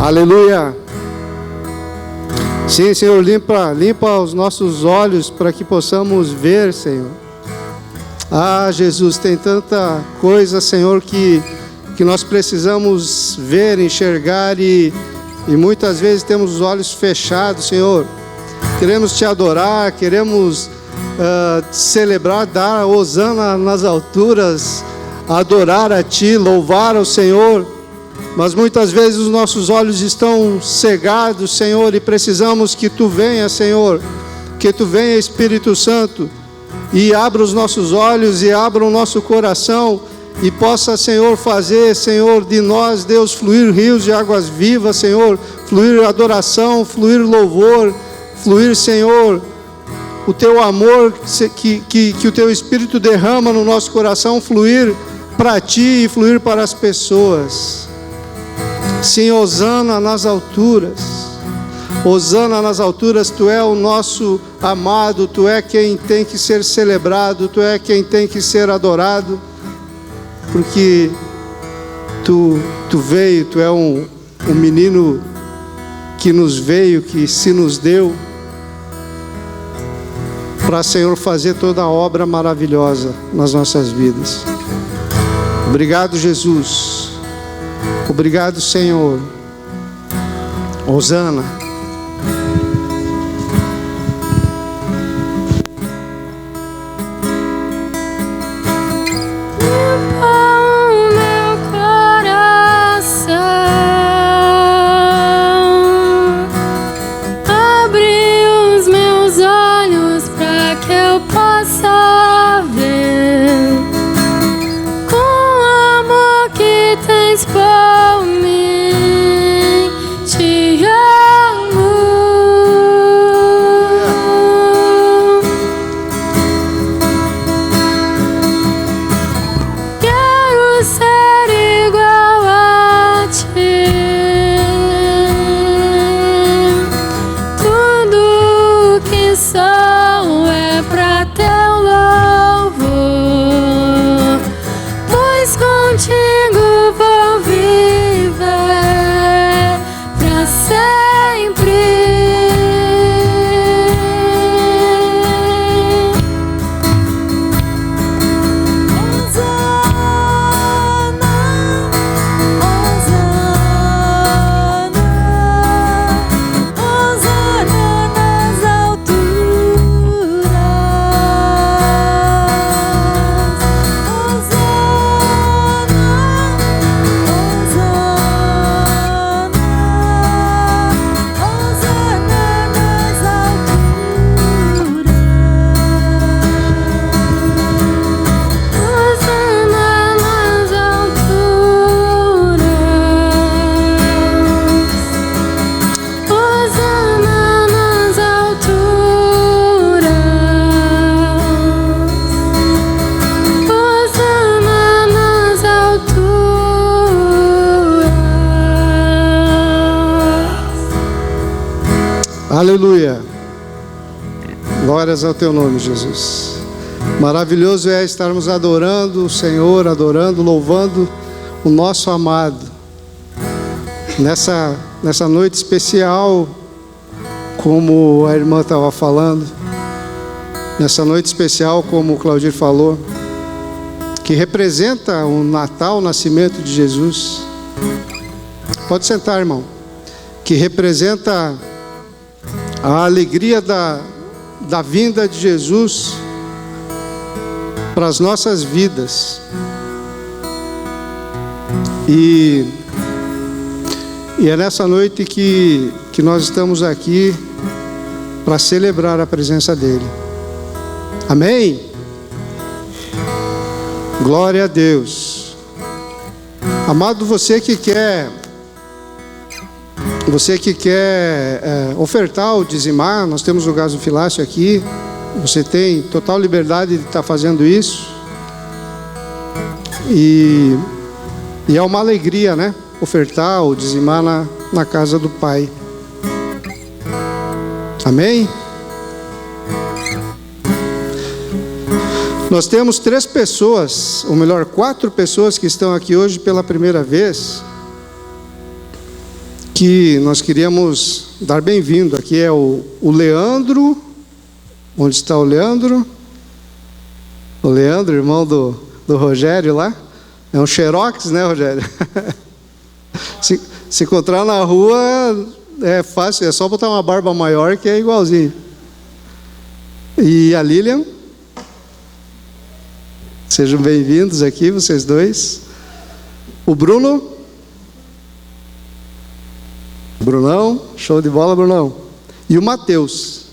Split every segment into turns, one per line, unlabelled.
Aleluia. Sim, Senhor, limpa os nossos olhos para que possamos ver, Senhor. Ah, Jesus, tem tanta coisa, Senhor, que nós precisamos ver, enxergar e muitas vezes temos os olhos fechados, Senhor. Queremos Te adorar, queremos celebrar, dar hosana nas alturas, adorar a Ti, louvar ao Senhor. Mas muitas vezes os nossos olhos estão cegados, Senhor, e precisamos que Tu venha, Senhor, que Tu venha, Espírito Santo, e abra os nossos olhos e abra o nosso coração, e possa, Senhor, fazer, Senhor, de nós, Deus, fluir rios de águas vivas, Senhor, fluir adoração, fluir louvor, fluir, Senhor, o Teu amor, que o Teu Espírito derrama no nosso coração, fluir para Ti e fluir para as pessoas. Sim, hosana nas alturas, hosana nas alturas. Tu é o nosso amado, Tu é quem tem que ser celebrado, Tu é quem tem que ser adorado, porque Tu veio, Tu é um menino que nos veio, que se nos deu, para, Senhor, fazer toda a obra maravilhosa nas nossas vidas. Obrigado, Jesus. Obrigado, Senhor. Hosana. Aleluia. Glórias ao Teu nome, Jesus. Maravilhoso é estarmos adorando o Senhor, adorando, louvando o nosso amado. Nessa noite especial, como a irmã estava falando, nessa noite especial, como o Claudir falou, que representa o Natal, o nascimento de Jesus. Pode sentar, irmão. Que representa a alegria da vinda de Jesus para as nossas vidas. E é nessa noite que nós estamos aqui para celebrar a presença dEle. Amém? Glória a Deus. Amado, você que quer ofertar ou dizimar, nós temos o gasofilácio aqui. Você tem total liberdade de estar fazendo isso. E é uma alegria, né? Ofertar ou dizimar na casa do Pai. Amém? Nós temos 3 pessoas, ou melhor, 4 pessoas que estão aqui hoje pela primeira vez. que nós queríamos dar bem-vindo. Aqui é o Leandro. Onde está o Leandro? O Leandro, irmão do Rogério lá. É um xerox, né, Rogério? se encontrar na rua é fácil, é só botar uma barba maior que é igualzinho. E a Lilian. Sejam bem-vindos aqui, vocês dois. O Bruno. Brunão, show de bola, Brunão. E o Mateus.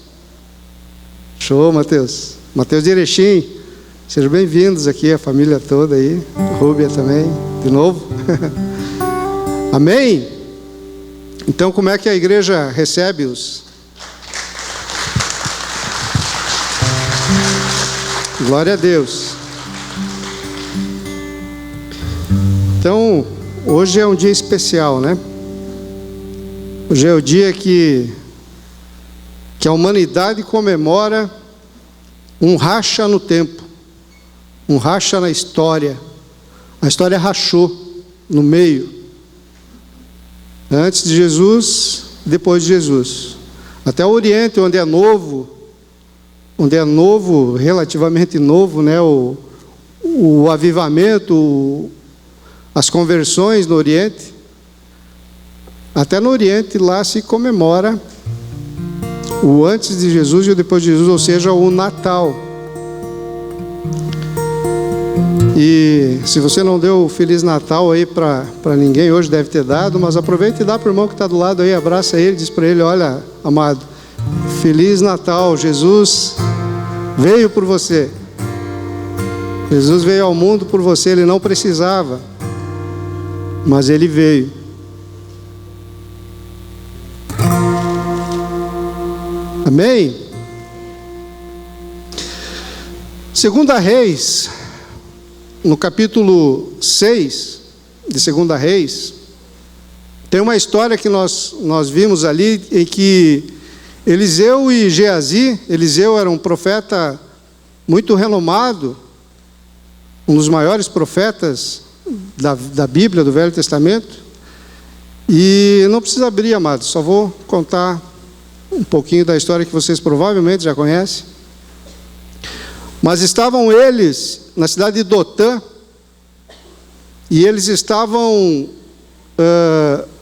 Show, Mateus. Mateus de Erechim. Sejam bem-vindos aqui, a família toda aí. Rúbia também, de novo. Amém? Então, como é que a igreja recebe-os? Glória a Deus. Então, hoje é um dia especial, né? Hoje é o dia que a humanidade comemora um racha no tempo, um racha na história. A história rachou no meio. Antes de Jesus, depois de Jesus. Até o Oriente, onde é novo, relativamente novo, né? O avivamento, as conversões no Oriente. Até no Oriente lá se comemora o antes de Jesus e o depois de Jesus, ou seja, o Natal. E se você não deu o Feliz Natal aí para ninguém, hoje deve ter dado, mas aproveita e dá para o irmão que está do lado aí, abraça ele, diz para ele: olha, amado, Feliz Natal, Jesus veio por você. Jesus veio ao mundo por você, ele não precisava, mas ele veio. Amém? 2 Reis, no capítulo 6 de 2 Reis, tem uma história que nós vimos ali, em que Eliseu e Geazi, Eliseu era um profeta muito renomado, um dos maiores profetas da Bíblia, do Velho Testamento, e não precisa abrir, amados, só vou contar um pouquinho da história que vocês provavelmente já conhecem. Mas estavam eles na cidade de Dotã, e eles estavam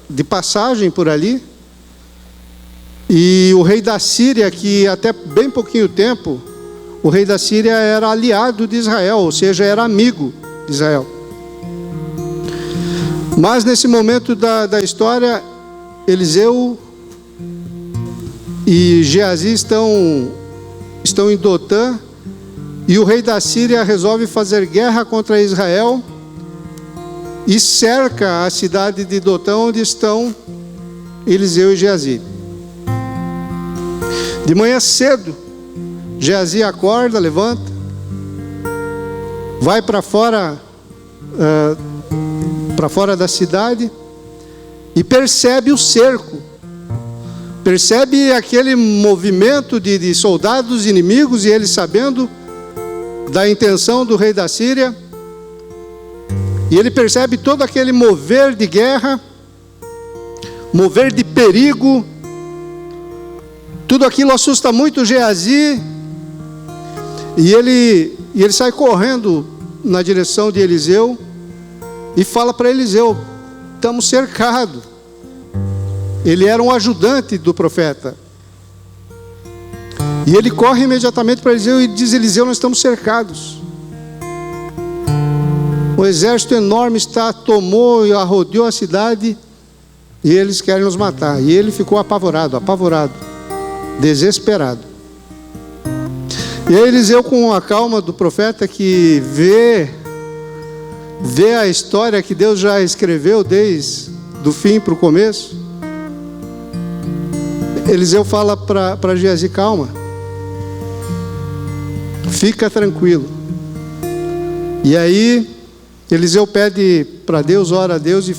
de passagem por ali, e o rei da Síria, que até bem pouquinho tempo, o rei da Síria era aliado de Israel, ou seja, era amigo de Israel. Mas nesse momento da história, Eliseu e Geazi estão em Dotã, e o rei da Síria resolve fazer guerra contra Israel e cerca a cidade de Dotã, onde estão Eliseu e Geazi. De manhã cedo, Geazi acorda, levanta, vai para fora da cidade e percebe o cerco. Percebe aquele movimento de soldados inimigos, e ele, sabendo da intenção do rei da Síria, e ele percebe todo aquele mover de guerra, mover de perigo. Tudo aquilo assusta muito Geazi, e ele sai correndo na direção de Eliseu e fala para Eliseu: estamos cercados. Ele era um ajudante do profeta. E ele corre imediatamente para Eliseu e diz: Eliseu, nós estamos cercados. O exército enorme tomou e arrodeou a cidade, e eles querem nos matar. E ele ficou apavorado, desesperado. E aí Eliseu, com a calma do profeta que vê a história que Deus já escreveu desde do fim para o começo, Eliseu fala para Geazi: calma, fica tranquilo. E aí Eliseu pede para Deus, ora a Deus e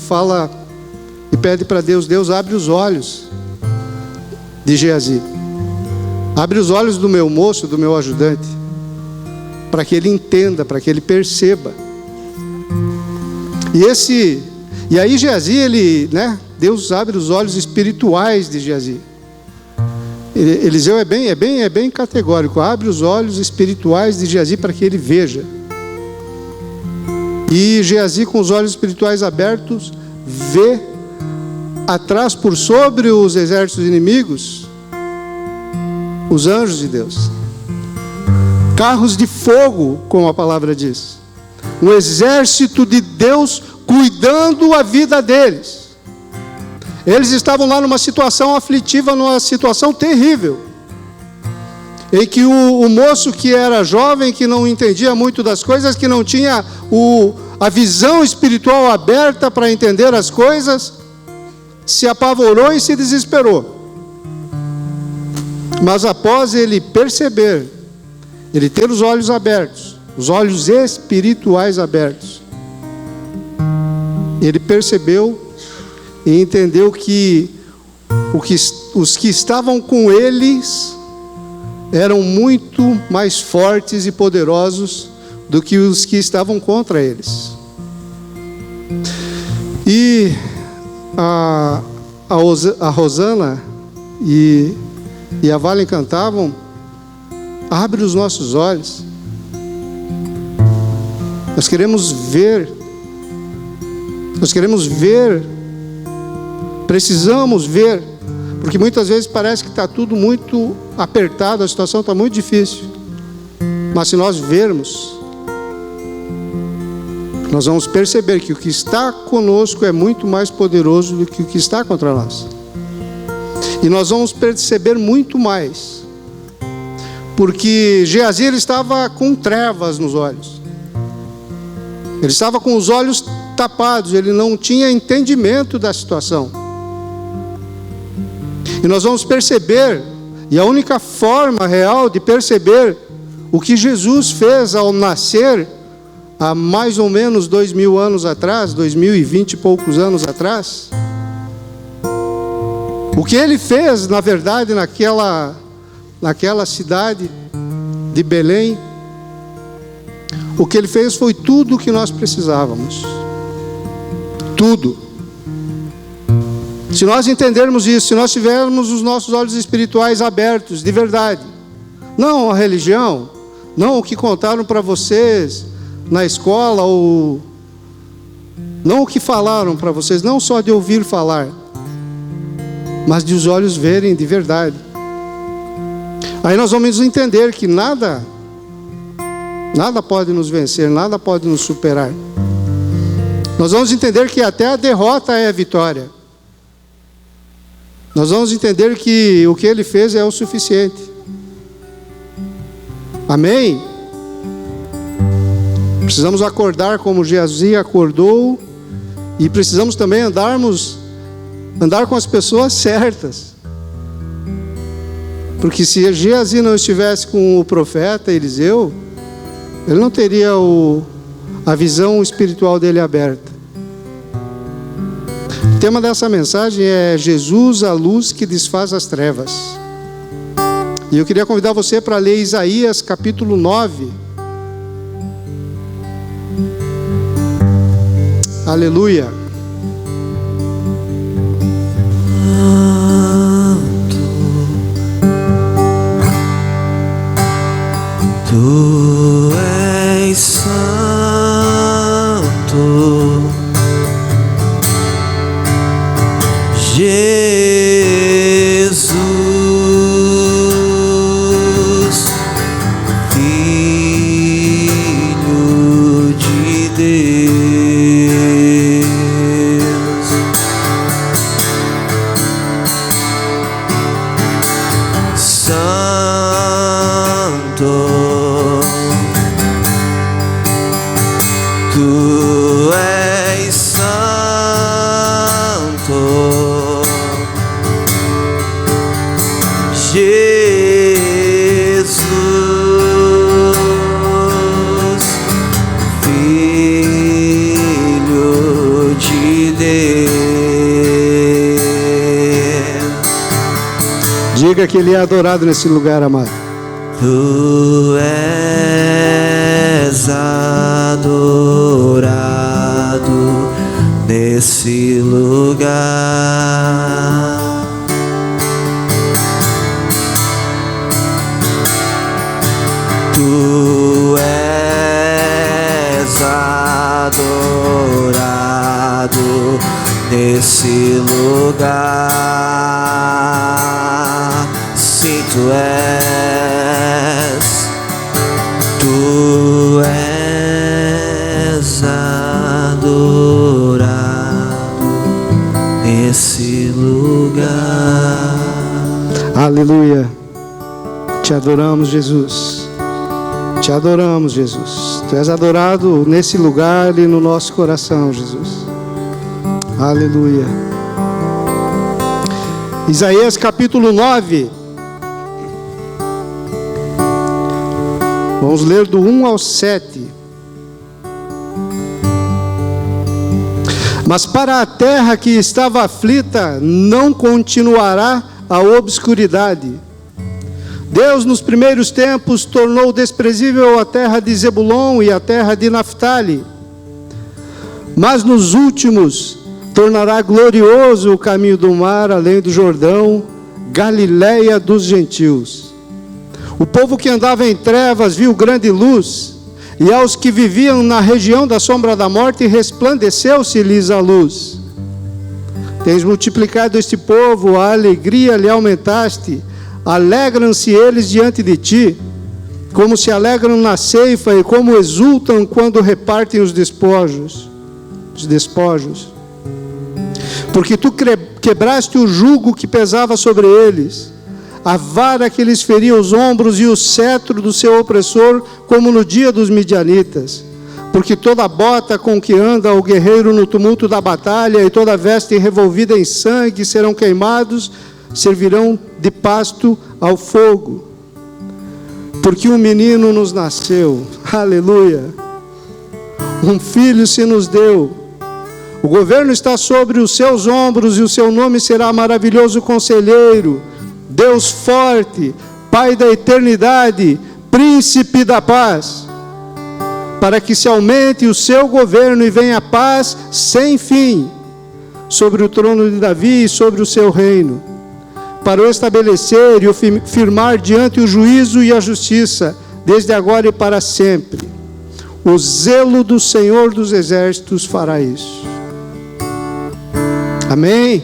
pede para Deus: Deus, abre os olhos de Geazi, abre os olhos do meu moço, do meu ajudante, para que ele entenda, para que ele perceba. E E aí Geazi, Deus abre os olhos espirituais de Geazi. Eliseu é bem categórico. Abre os olhos espirituais de Geazi para que ele veja. E Geazi, com os olhos espirituais abertos, vê atrás, por sobre os exércitos inimigos, os anjos de Deus, carros de fogo, como a palavra diz, um exército de Deus cuidando a vida deles. Eles estavam lá numa situação aflitiva, numa situação terrível, em que o moço que era jovem, que não entendia muito das coisas, que não tinha a visão espiritual aberta para entender as coisas, se apavorou e se desesperou. Mas após ele perceber, ele ter os olhos abertos, os olhos espirituais abertos, ele percebeu e entendeu que os que estavam com eles eram muito mais fortes e poderosos do que os que estavam contra eles. E a Rosana e a Valen cantavam: abre os nossos olhos. Nós queremos ver, precisamos ver, porque muitas vezes parece que está tudo muito apertado, a situação está muito difícil. Mas se nós vermos, nós vamos perceber que o que está conosco é muito mais poderoso do que o que está contra nós. E nós vamos perceber muito mais, porque Geazi, ele estava com trevas nos olhos, ele estava com os olhos tapados, ele não tinha entendimento da situação. E nós vamos perceber, e a única forma real de perceber o que Jesus fez ao nascer, há mais ou menos 2000 anos atrás, 2020 e poucos anos atrás, o que ele fez, na verdade, naquela cidade de Belém, o que ele fez foi tudo o que nós precisávamos. Tudo. Se nós entendermos isso, se nós tivermos os nossos olhos espirituais abertos, de verdade, não a religião, não o que contaram para vocês na escola, ou não o que falaram para vocês, não só de ouvir falar, mas de os olhos verem de verdade. Aí nós vamos entender que nada pode nos vencer, nada pode nos superar. Nós vamos entender que até a derrota é a vitória. Nós vamos entender que o que ele fez é o suficiente. Amém? Precisamos acordar como Geazi acordou, e precisamos também andar com as pessoas certas. Porque se Geazi não estivesse com o profeta Eliseu, ele não teria a visão espiritual dele aberta. O tema dessa mensagem é Jesus, a luz que desfaz as trevas. E eu queria convidar você para ler Isaías capítulo 9. Aleluia.
Tu és santo, Jesus, Filho de Deus. Santo, Tu és santo, Jesus, Filho de Deus.
Diga que ele é adorado nesse lugar, amado.
Tu és adorado nesse nesse lugar. Tu és adorado nesse lugar. Sim, tu és adorado nesse lugar.
Aleluia. Te adoramos, Jesus. Te adoramos, Jesus. Tu és adorado nesse lugar e no nosso coração, Jesus. Aleluia. Isaías capítulo 9. Vamos ler do 1 ao 7. Mas para a terra que estava aflita, não continuará a obscuridade. Deus, nos primeiros tempos, tornou desprezível a terra de Zebulon e a terra de Naftali. Mas nos últimos, tornará glorioso o caminho do mar, além do Jordão, Galileia dos gentios. O povo que andava em trevas viu grande luz, e aos que viviam na região da sombra da morte, resplandeceu-se-lhes a luz. Tens multiplicado este povo, a alegria lhe aumentaste. Alegram-se eles diante de ti, como se alegram na ceifa e como exultam quando repartem os despojos. Porque tu quebraste o jugo que pesava sobre eles, a vara que lhes feria os ombros e o cetro do seu opressor, como no dia dos midianitas. Porque toda bota com que anda o guerreiro no tumulto da batalha e toda veste revolvida em sangue serão queimados, servirão de pasto ao fogo. Porque um menino nos nasceu, aleluia, um filho se nos deu, o governo está sobre os seus ombros e o seu nome será Maravilhoso Conselheiro, Deus Forte, Pai da Eternidade, Príncipe da Paz, para que se aumente o seu governo e venha a paz sem fim sobre o trono de Davi e sobre o seu reino, para o estabelecer e o firmar diante o juízo e a justiça, desde agora e para sempre. O zelo do Senhor dos Exércitos fará isso. Amém?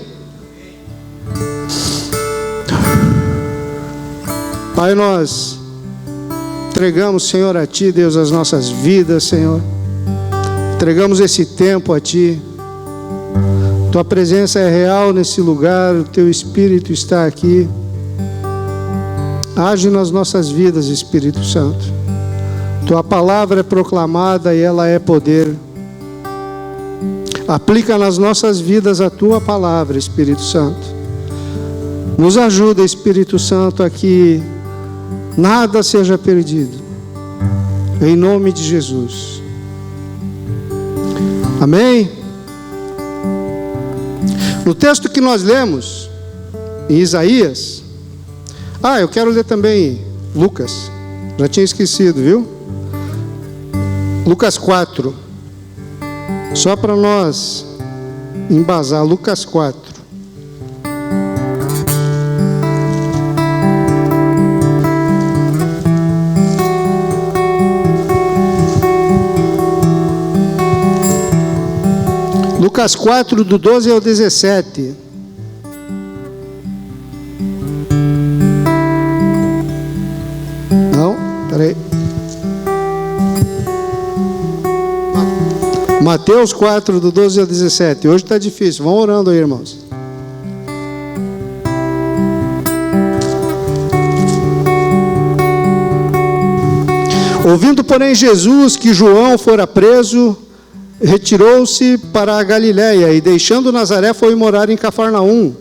Pai, nós entregamos, Senhor, a Ti, Deus, as nossas vidas, Senhor. Entregamos esse tempo a Ti. Tua presença é real nesse lugar, o Teu Espírito está aqui. Age nas nossas vidas, Espírito Santo. Tua palavra é proclamada e ela é poder. Aplica nas nossas vidas a Tua palavra, Espírito Santo. Nos ajuda, Espírito Santo, a que nada seja perdido. Em nome de Jesus. Amém? No texto que nós lemos, em Isaías, eu quero ler também Lucas, já tinha esquecido, viu? Lucas 4, só para nós embasar, Lucas 4. Lucas 4, do 12 ao 17. Não, peraí. Mateus 4, do 12 ao 17. Hoje está difícil, vão orando aí, irmãos. Ouvindo, porém, Jesus que João fora preso, retirou-se para a Galileia e, deixando Nazaré, foi morar em Cafarnaum,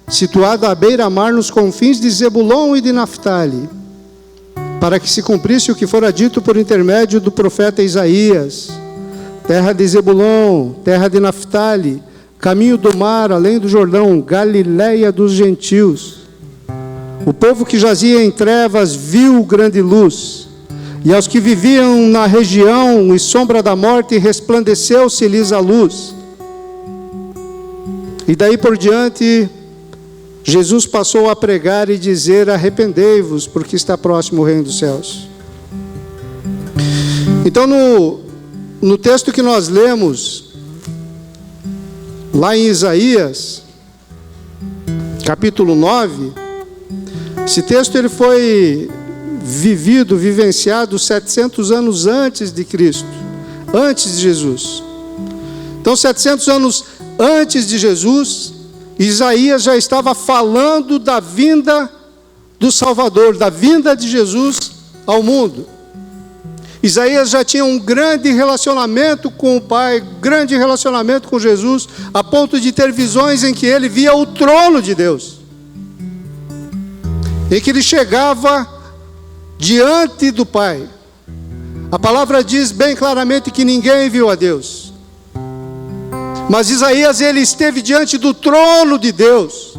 situado à beira-mar nos confins de Zebulon e de Naftali, para que se cumprisse o que fora dito por intermédio do profeta Isaías: terra de Zebulon, terra de Naftali, caminho do mar, além do Jordão, Galileia dos gentios. O povo que jazia em trevas viu grande luz, e aos que viviam na região e sombra da morte resplandeceu-se-lhes a luz. E daí por diante, Jesus passou a pregar e dizer: arrependei-vos, porque está próximo o reino dos céus. Então no texto que nós lemos, lá em Isaías, capítulo 9, esse texto ele foi vivenciado 700 anos antes de Cristo, antes de Jesus. Então 700 anos antes de Jesus, Isaías já estava falando da vinda do Salvador, da vinda de Jesus ao mundo. Isaías já tinha um grande relacionamento com o Pai, grande relacionamento com Jesus, a ponto de ter visões em que ele via o trono de Deus, em que ele chegava diante do Pai. A palavra diz bem claramente que ninguém viu a Deus, mas Isaías, ele esteve diante do trono de Deus,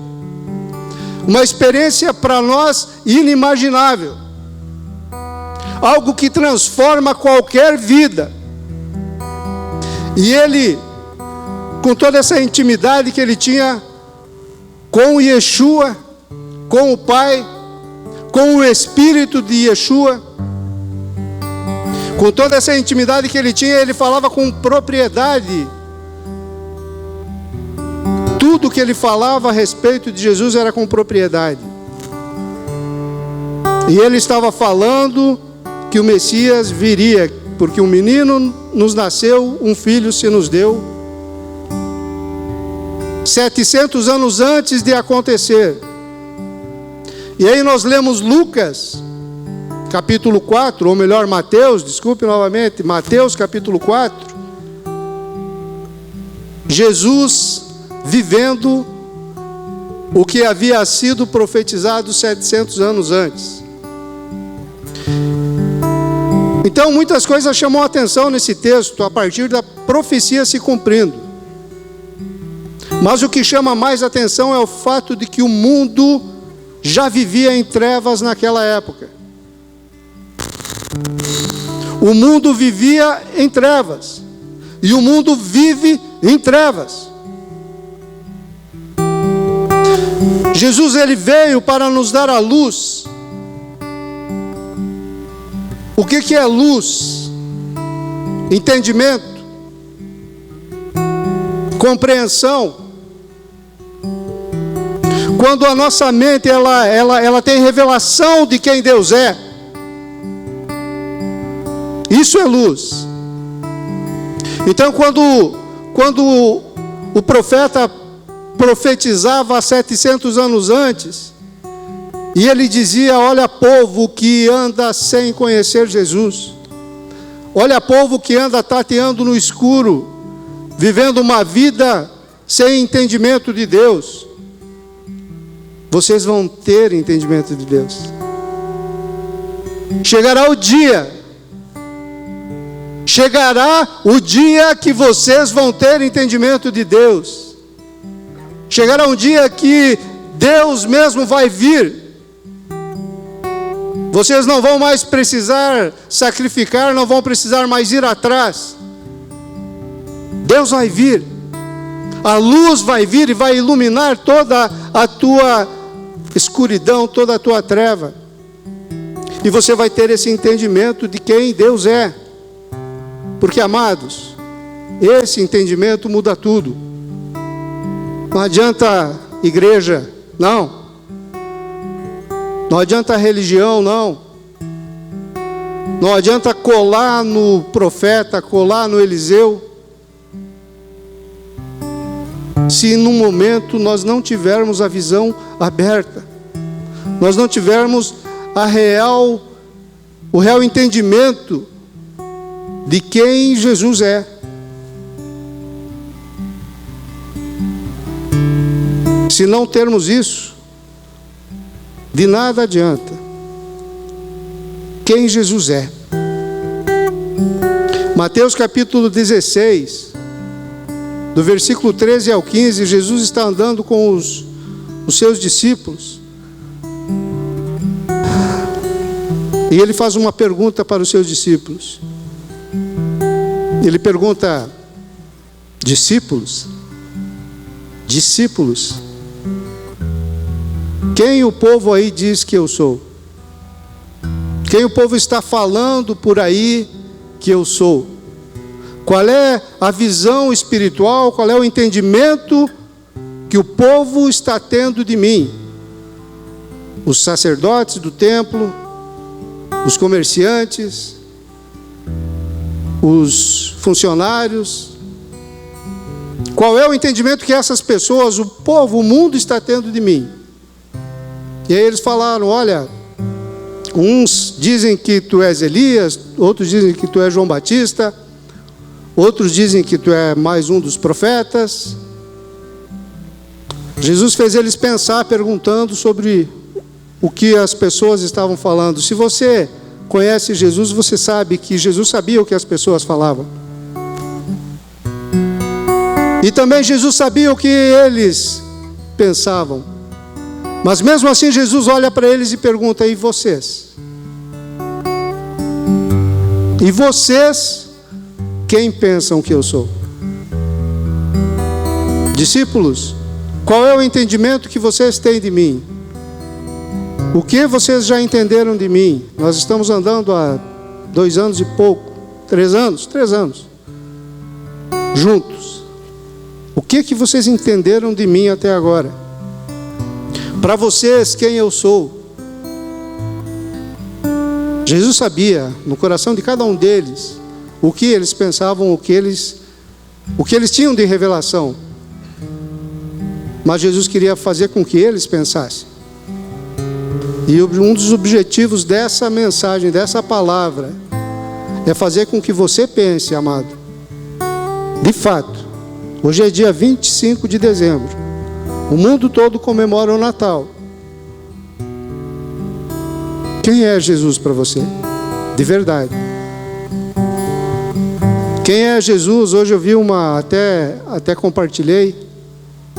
uma experiência para nós inimaginável, algo que transforma qualquer vida. E ele, com toda essa intimidade que ele tinha com Yeshua, com o Pai, com o Espírito de Yeshua, com toda essa intimidade que ele tinha, ele falava com propriedade. Tudo que ele falava a respeito de Jesus era com propriedade. E ele estava falando que o Messias viria, porque um menino nos nasceu, um filho se nos deu, 700 anos antes de acontecer. E aí nós lemos Lucas, capítulo 4, ou melhor, Mateus, desculpe novamente, Mateus capítulo 4, Jesus vivendo o que havia sido profetizado 700 anos antes. Então muitas coisas chamam a atenção nesse texto, a partir da profecia se cumprindo. Mas o que chama mais atenção é o fato de que o mundo já vivia em trevas naquela época. O mundo vivia em trevas, e o mundo vive em trevas. Jesus, ele veio para nos dar a luz. O que é luz? Entendimento, compreensão. Quando a nossa mente ela tem revelação de quem Deus é, isso é luz. Então quando o profeta profetizava há 700 anos antes, e ele dizia: olha povo que anda sem conhecer Jesus, olha povo que anda tateando no escuro, vivendo uma vida sem entendimento de Deus. Vocês vão ter entendimento de Deus. Chegará o dia que vocês vão ter entendimento de Deus. Chegará um dia que Deus mesmo vai vir. Vocês não vão mais precisar sacrificar, não vão precisar mais ir atrás. Deus vai vir. A luz vai vir e vai iluminar toda a tua escuridão, toda a tua treva. E você vai ter esse entendimento de quem Deus é. Porque, amados, esse entendimento muda tudo. Não adianta igreja, não. Não adianta religião, não. Não adianta colar no profeta, colar no Eliseu, se num momento nós não tivermos a visão aberta, nós não tivermos o real entendimento de quem Jesus é. Se não termos isso, de nada adianta. Quem Jesus é. Mateus capítulo 16, do versículo 13 ao 15, Jesus está andando com os seus discípulos. E ele faz uma pergunta para os seus discípulos. Ele pergunta: discípulos, discípulos. Quem o povo aí diz que eu sou? Quem o povo está falando por aí que eu sou? Qual é a visão espiritual, qual é o entendimento que o povo está tendo de mim? Os sacerdotes do templo, os comerciantes, os funcionários. Qual é o entendimento que essas pessoas, o povo, o mundo está tendo de mim? E aí eles falaram: olha, uns dizem que tu és Elias, outros dizem que tu és João Batista, outros dizem que tu é mais um dos profetas. Jesus fez eles pensar, perguntando sobre o que as pessoas estavam falando. Se você conhece Jesus, você sabe que Jesus sabia o que as pessoas falavam. E também Jesus sabia o que eles pensavam. Mas mesmo assim Jesus olha para eles e pergunta: e vocês? E vocês, quem pensam que eu sou? Discípulos, qual é o entendimento que vocês têm de mim? O que vocês já entenderam de mim? Nós estamos andando há 2 anos e pouco, 3 anos, juntos. O que vocês entenderam de mim até agora? Para vocês, quem eu sou? Jesus sabia no coração de cada um deles o que eles pensavam, o que eles tinham de revelação. Mas Jesus queria fazer com que eles pensassem. E um dos objetivos dessa mensagem, dessa palavra, é fazer com que você pense, amado. De fato, hoje é dia 25 de dezembro. O mundo todo comemora o Natal. Quem é Jesus para você? De verdade. Quem é Jesus? Hoje eu vi até compartilhei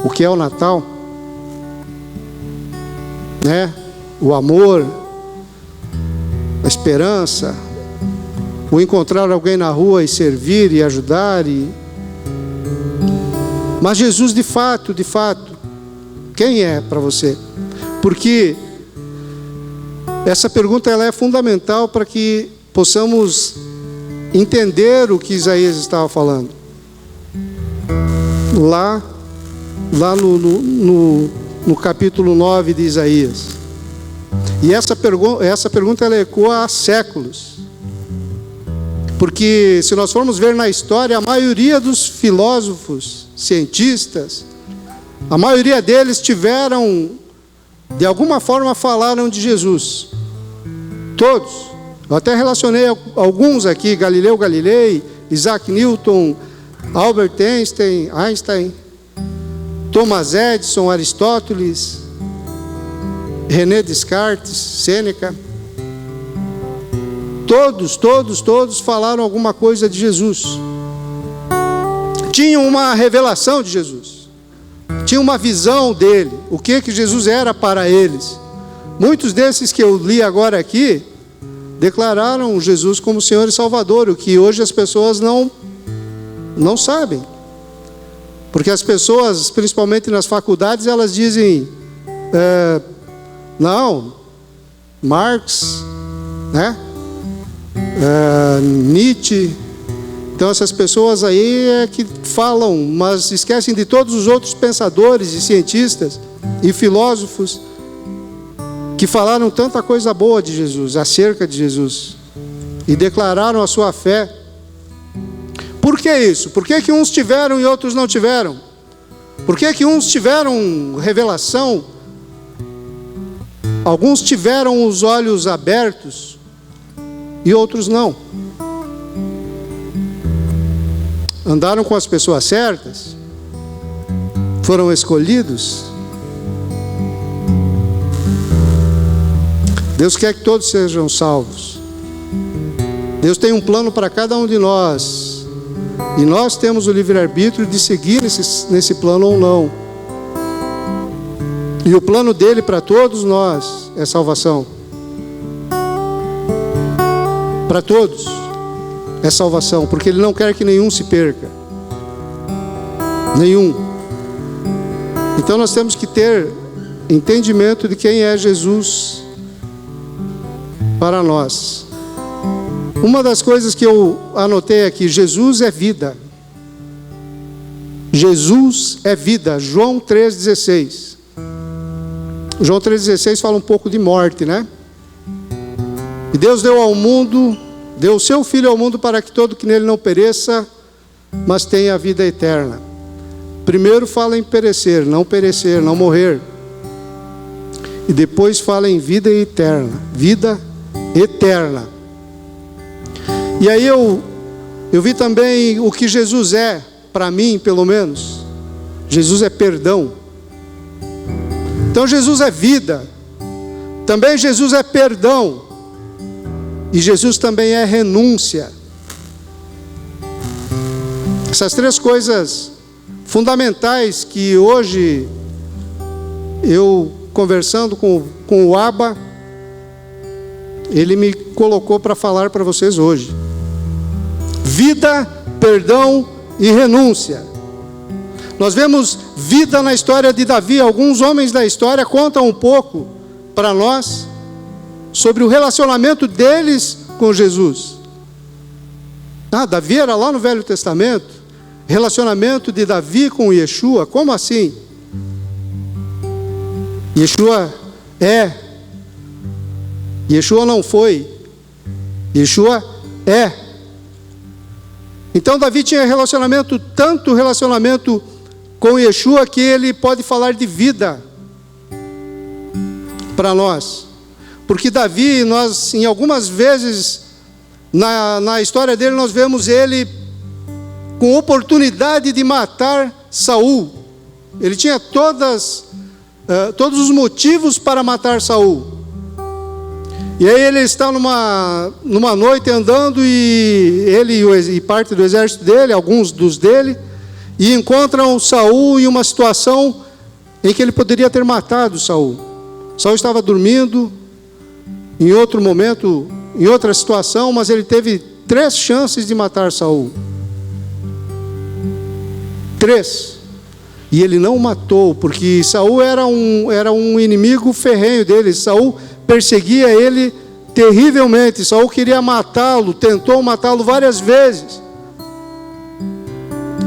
o que é o Natal, né? O amor, a esperança, o encontrar alguém na rua e servir e ajudar. Mas Jesus de fato, quem é para você? Porque essa pergunta ela é fundamental para que possamos entender o que Isaías estava falando. Lá no capítulo 9 de Isaías. E essa pergunta ela ecoa há séculos. Porque se nós formos ver na história, a maioria dos filósofos, cientistas, a maioria deles tiveram, de alguma forma falaram de Jesus. Todos. Eu até relacionei alguns aqui: Galileu Galilei, Isaac Newton, Albert Einstein, Thomas Edison, Aristóteles, René Descartes, Sêneca. Todos falaram alguma coisa de Jesus. Tinham uma revelação de Jesus. Tinham uma visão dele. O que Jesus era para eles. Muitos desses que eu li agora aqui declararam Jesus como Senhor e Salvador, o que hoje as pessoas não sabem. Porque as pessoas, principalmente nas faculdades, elas dizem: não, Marx, né? Nietzsche. Então essas pessoas aí é que falam, mas esquecem de todos os outros pensadores e cientistas e filósofos que falaram tanta coisa boa de Jesus, acerca de Jesus, e declararam a sua fé. Por que isso? Por que uns tiveram e outros não tiveram? Por que uns tiveram revelação? Alguns tiveram os olhos abertos e outros não. Andaram com as pessoas certas? Foram escolhidos? Deus quer que todos sejam salvos. Deus tem um plano para cada um de nós. E nós temos o livre-arbítrio de seguir nesse plano ou não. E o plano dele para todos nós é salvação. Para todos é salvação, porque ele não quer que nenhum se perca. Nenhum. Então nós temos que ter entendimento de quem é Jesus para nós. Uma das coisas que eu anotei aqui: Jesus é vida. Jesus é vida. João 3,16. João 3,16 fala um pouco de morte, né? E Deus deu ao mundo, deu o seu Filho ao mundo para que todo que nele não pereça, mas tenha a vida eterna. Primeiro fala em perecer, não morrer. E depois fala em vida eterna. Vida eterna. E aí eu vi também o que Jesus é, para mim pelo menos. Jesus é perdão. Então Jesus é vida. Também Jesus é perdão. E Jesus também é renúncia. Essas três coisas fundamentais que hoje eu, conversando com o Abba, ele me colocou para falar para vocês hoje. Vida, perdão e renúncia. Nós vemos vida na história de Davi. Alguns homens da história contam um pouco para nós sobre o relacionamento deles com Jesus. Davi era lá no Velho Testamento. Relacionamento de Davi com Yeshua. Como assim? Yeshua é. Yeshua não foi. Yeshua é. Então Davi tinha tanto relacionamento com Yeshua, que ele pode falar de vida para nós. Porque Davi, nós em algumas vezes na história dele, nós vemos ele com oportunidade de matar Saul. Ele tinha todos os motivos para matar Saul. E aí ele está numa noite andando, e ele e parte do exército dele, alguns dos dele, e encontram Saul em uma situação em que ele poderia ter matado Saul. Saul estava dormindo, em outro momento, em outra situação, mas ele teve 3 chances de matar Saul. 3. E ele não matou, porque Saul era um inimigo ferrenho dele. Saul perseguia ele terrivelmente. Saul queria matá-lo, tentou matá-lo várias vezes.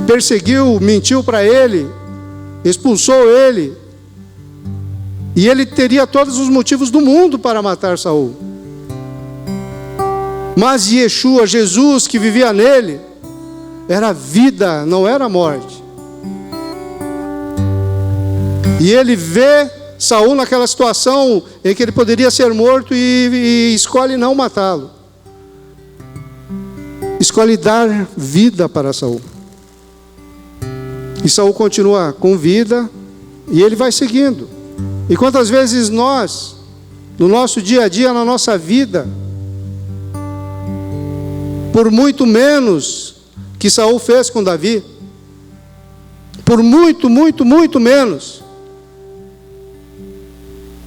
Perseguiu, mentiu para ele, expulsou ele. E ele teria todos os motivos do mundo para matar Saul. Mas Yeshua, Jesus que vivia nele, era vida, não era morte. E ele vê Saul naquela situação em que ele poderia ser morto e escolhe não matá-lo. Escolhe dar vida para Saul. E Saul continua com vida e ele vai seguindo. E quantas vezes nós, no nosso dia a dia, na nossa vida, por muito menos que Saul fez com Davi, por muito menos,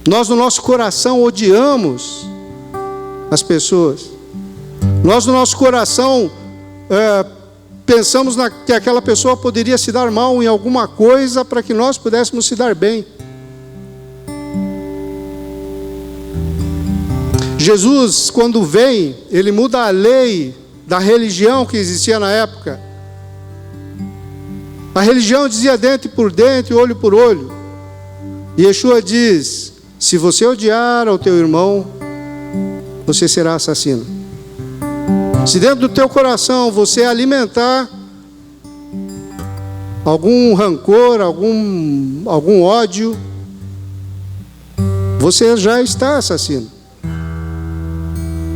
nós no nosso coração odiamos as pessoas. Nós no nosso coração pensamos que aquela pessoa poderia se dar mal em alguma coisa para que nós pudéssemos se dar bem. Jesus, quando vem, ele muda a lei da religião que existia na época. A religião dizia dente por dente, olho por olho. E Yeshua diz: se você odiar ao teu irmão, você será assassino. Se dentro do teu coração você alimentar algum rancor, algum ódio, você já está assassino.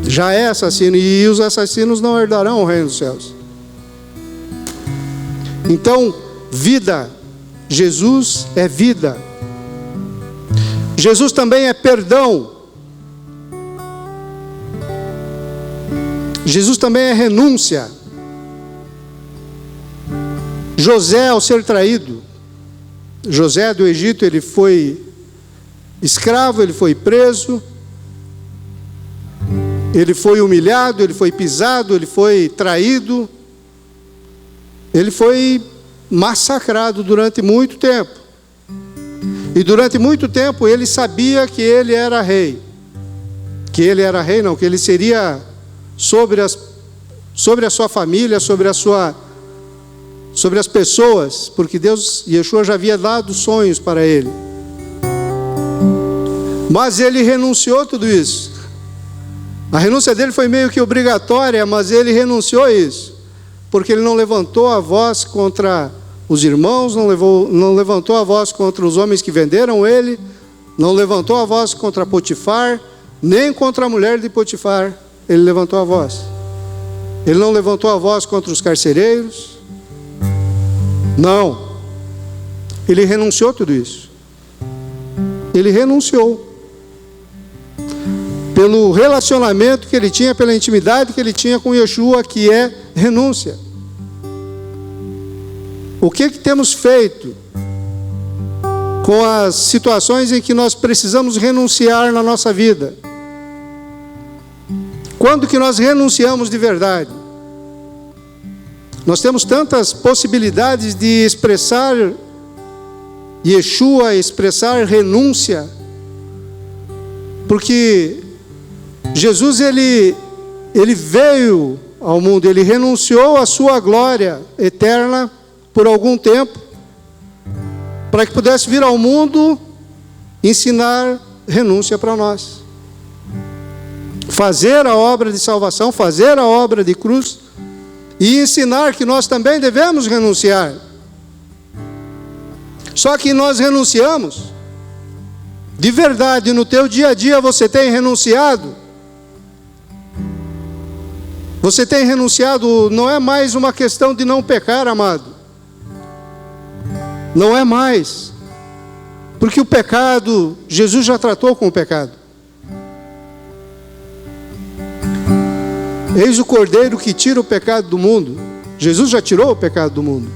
Já é assassino, e os assassinos não herdarão o reino dos céus. Então, vida. Jesus é vida. Jesus também é perdão. Jesus também é renúncia. José, ao ser traído, José do Egito, ele foi escravo, ele foi preso, ele foi humilhado, ele foi pisado, ele foi traído, ele foi massacrado durante muito tempo. E durante muito tempo ele sabia que ele era rei. Que ele era rei, não, que ele seria sobre a sua família, sobre as pessoas, porque Deus, Yeshua já havia dado sonhos para ele. Mas ele renunciou a tudo isso. A renúncia dele foi meio que obrigatória, mas ele renunciou a isso, porque ele não levantou a voz contra os irmãos, não levantou a voz contra os homens que venderam ele, não levantou a voz contra Potifar, nem contra a mulher de Potifar, ele levantou a voz. Ele não levantou a voz contra os carcereiros, não. Ele renunciou a tudo isso. Ele renunciou. Pelo relacionamento que ele tinha, pela intimidade que ele tinha com Yeshua, que é renúncia. O que temos feito com as situações em que nós precisamos renunciar na nossa vida? Quando que nós renunciamos de verdade? Nós temos tantas possibilidades de expressar Yeshua, expressar renúncia, porque Jesus ele veio ao mundo, ele renunciou à sua glória eterna por algum tempo, para que pudesse vir ao mundo ensinar renúncia para nós. Fazer a obra de salvação, fazer a obra de cruz e ensinar que nós também devemos renunciar. Só que nós renunciamos. De verdade, no teu dia a dia você tem renunciado? Você tem renunciado? Não é mais uma questão de não pecar, amado. Não é mais. Porque o pecado, Jesus já tratou com o pecado. Eis o Cordeiro que tira o pecado do mundo. Jesus já tirou o pecado do mundo.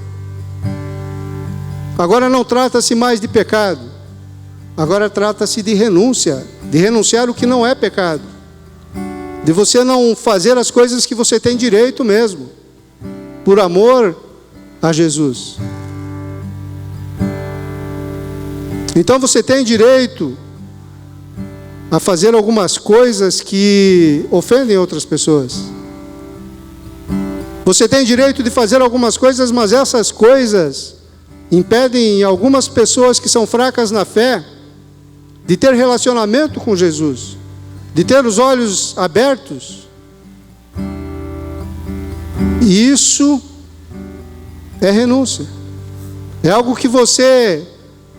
Agora não trata-se mais de pecado. Agora trata-se de renúncia. De renunciar o que não é pecado. De você não fazer as coisas que você tem direito mesmo. Por amor a Jesus. Então você tem direito a fazer algumas coisas que ofendem outras pessoas. Você tem direito de fazer algumas coisas, mas essas coisas impedem algumas pessoas que são fracas na fé de ter relacionamento com Jesus, de ter os olhos abertos. E isso é renúncia. É algo que você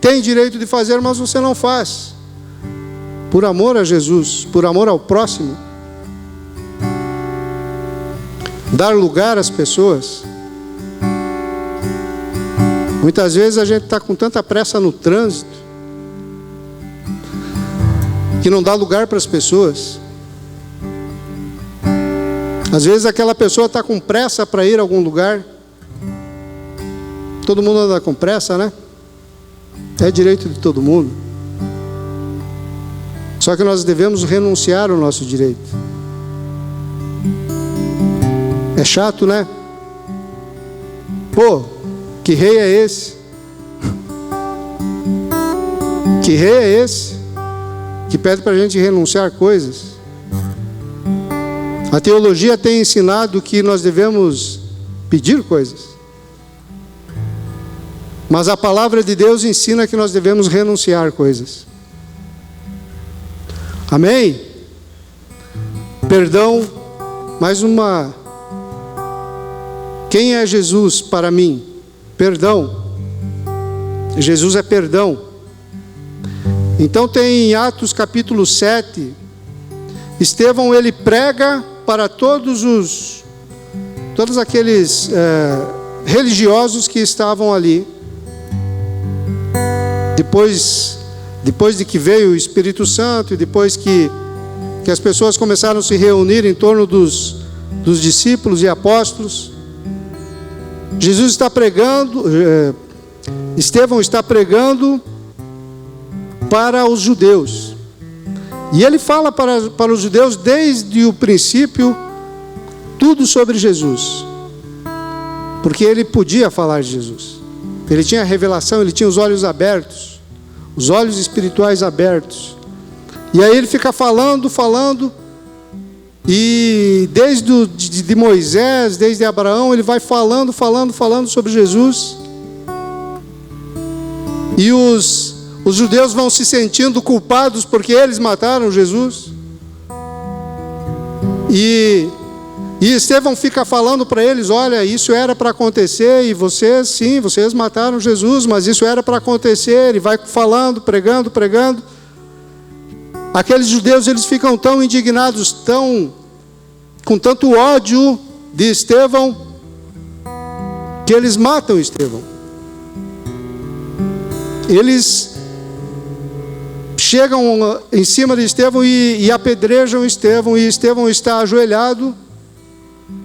tem direito de fazer, mas você não faz. Por amor a Jesus, por amor ao próximo. Dar lugar às pessoas. Muitas vezes a gente está com tanta pressa no trânsito que não dá lugar para as pessoas. Às vezes aquela pessoa está com pressa para ir a algum lugar. Todo mundo anda com pressa, né? É direito de todo mundo. Só que nós devemos renunciar ao nosso direito. É chato, né? Pô, que rei é esse? Que rei é esse que pede para a gente renunciar coisas? A teologia tem ensinado que nós devemos pedir coisas, mas a palavra de Deus ensina que nós devemos renunciar coisas. Amém? Perdão, mais uma. Quem é Jesus para mim? Perdão. Jesus é perdão. Então tem em Atos capítulo 7, Estevão ele prega para todos aqueles religiosos que estavam ali. Depois de que veio o Espírito Santo e depois que as pessoas começaram a se reunir em torno dos discípulos e apóstolos, Jesus está pregando, Estevão está pregando para os judeus. E ele fala para os judeus desde o princípio tudo sobre Jesus. Porque ele podia falar de Jesus. Ele tinha a revelação, ele tinha os olhos abertos. os olhos espirituais abertos. E aí ele fica falando, e desde de Moisés, desde Abraão, ele vai falando sobre Jesus. E os judeus vão se sentindo culpados porque eles mataram Jesus. E Estevão fica falando para eles: olha, isso era para acontecer, e vocês, sim, vocês mataram Jesus, mas isso era para acontecer. E vai falando, pregando. Aqueles judeus, eles ficam tão indignados, com tanto ódio de Estevão, que eles matam Estevão. Eles chegam em cima de Estevão e apedrejam Estevão, e Estevão está ajoelhado,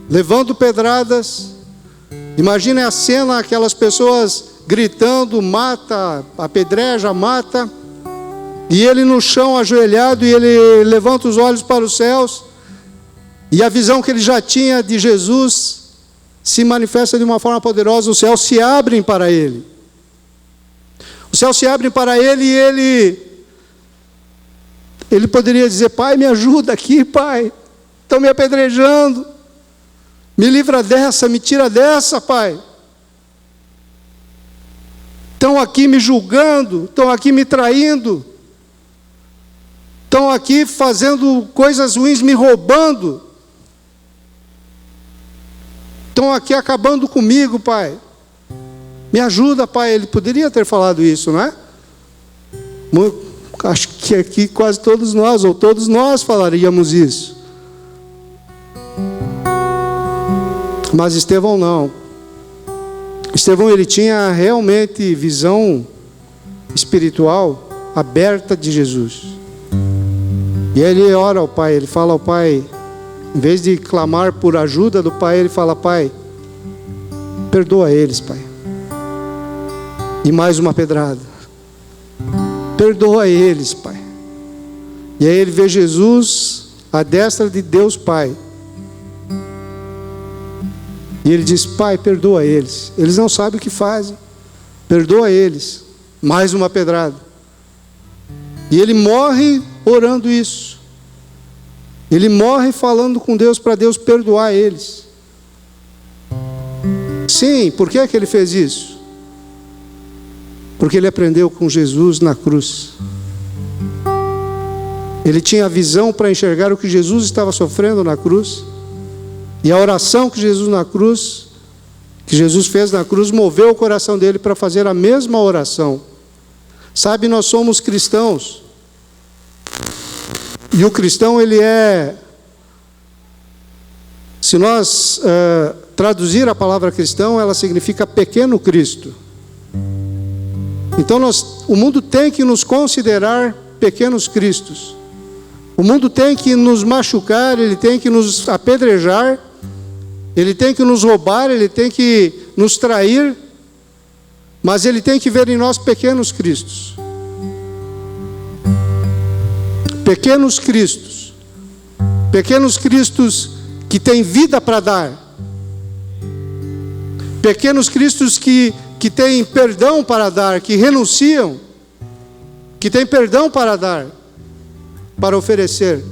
levando pedradas. Imaginem a cena, aquelas pessoas gritando: mata, apedreja, mata. E ele no chão ajoelhado, e ele levanta os olhos para os céus, e a visão que ele já tinha de Jesus se manifesta de uma forma poderosa. Os céus se abrem para ele. Os céus se abrem para ele, e ele poderia dizer: pai, me ajuda aqui, pai, estão me apedrejando, me livra dessa, me tira dessa, pai. Estão aqui me julgando, estão aqui me traindo, estão aqui fazendo coisas ruins, me roubando, estão aqui acabando comigo, pai. Me ajuda, pai. Ele poderia ter falado isso, não é? Acho que aqui quase todos nós, ou todos nós falaríamos isso. Mas Estevão não. Estevão, ele tinha realmente visão espiritual aberta de Jesus. E ele ora ao Pai, ele fala ao Pai, em vez de clamar por ajuda do Pai, ele fala: pai, perdoa eles, pai. E mais uma pedrada. Perdoa eles, pai. E aí ele vê Jesus à destra de Deus Pai. E ele diz: pai, perdoa eles. Eles não sabem o que fazem. Perdoa eles. Mais uma pedrada. E ele morre orando isso. Ele morre falando com Deus para Deus perdoar eles. Sim, por que ele fez isso? Porque ele aprendeu com Jesus na cruz. Ele tinha a visão para enxergar o que Jesus estava sofrendo na cruz. E a oração que Jesus fez na cruz, moveu o coração dele para fazer a mesma oração. Sabe, nós somos cristãos. E o cristão, ele é... Se nós traduzir a palavra cristão, ela significa pequeno Cristo. Então o mundo tem que nos considerar pequenos cristos. O mundo tem que nos machucar, ele tem que nos apedrejar, ele tem que nos roubar, ele tem que nos trair, mas ele tem que ver em nós pequenos cristos. Pequenos cristos. Pequenos cristos que têm vida para dar. Pequenos cristos que têm perdão para dar, que renunciam, que têm perdão para dar, para oferecer,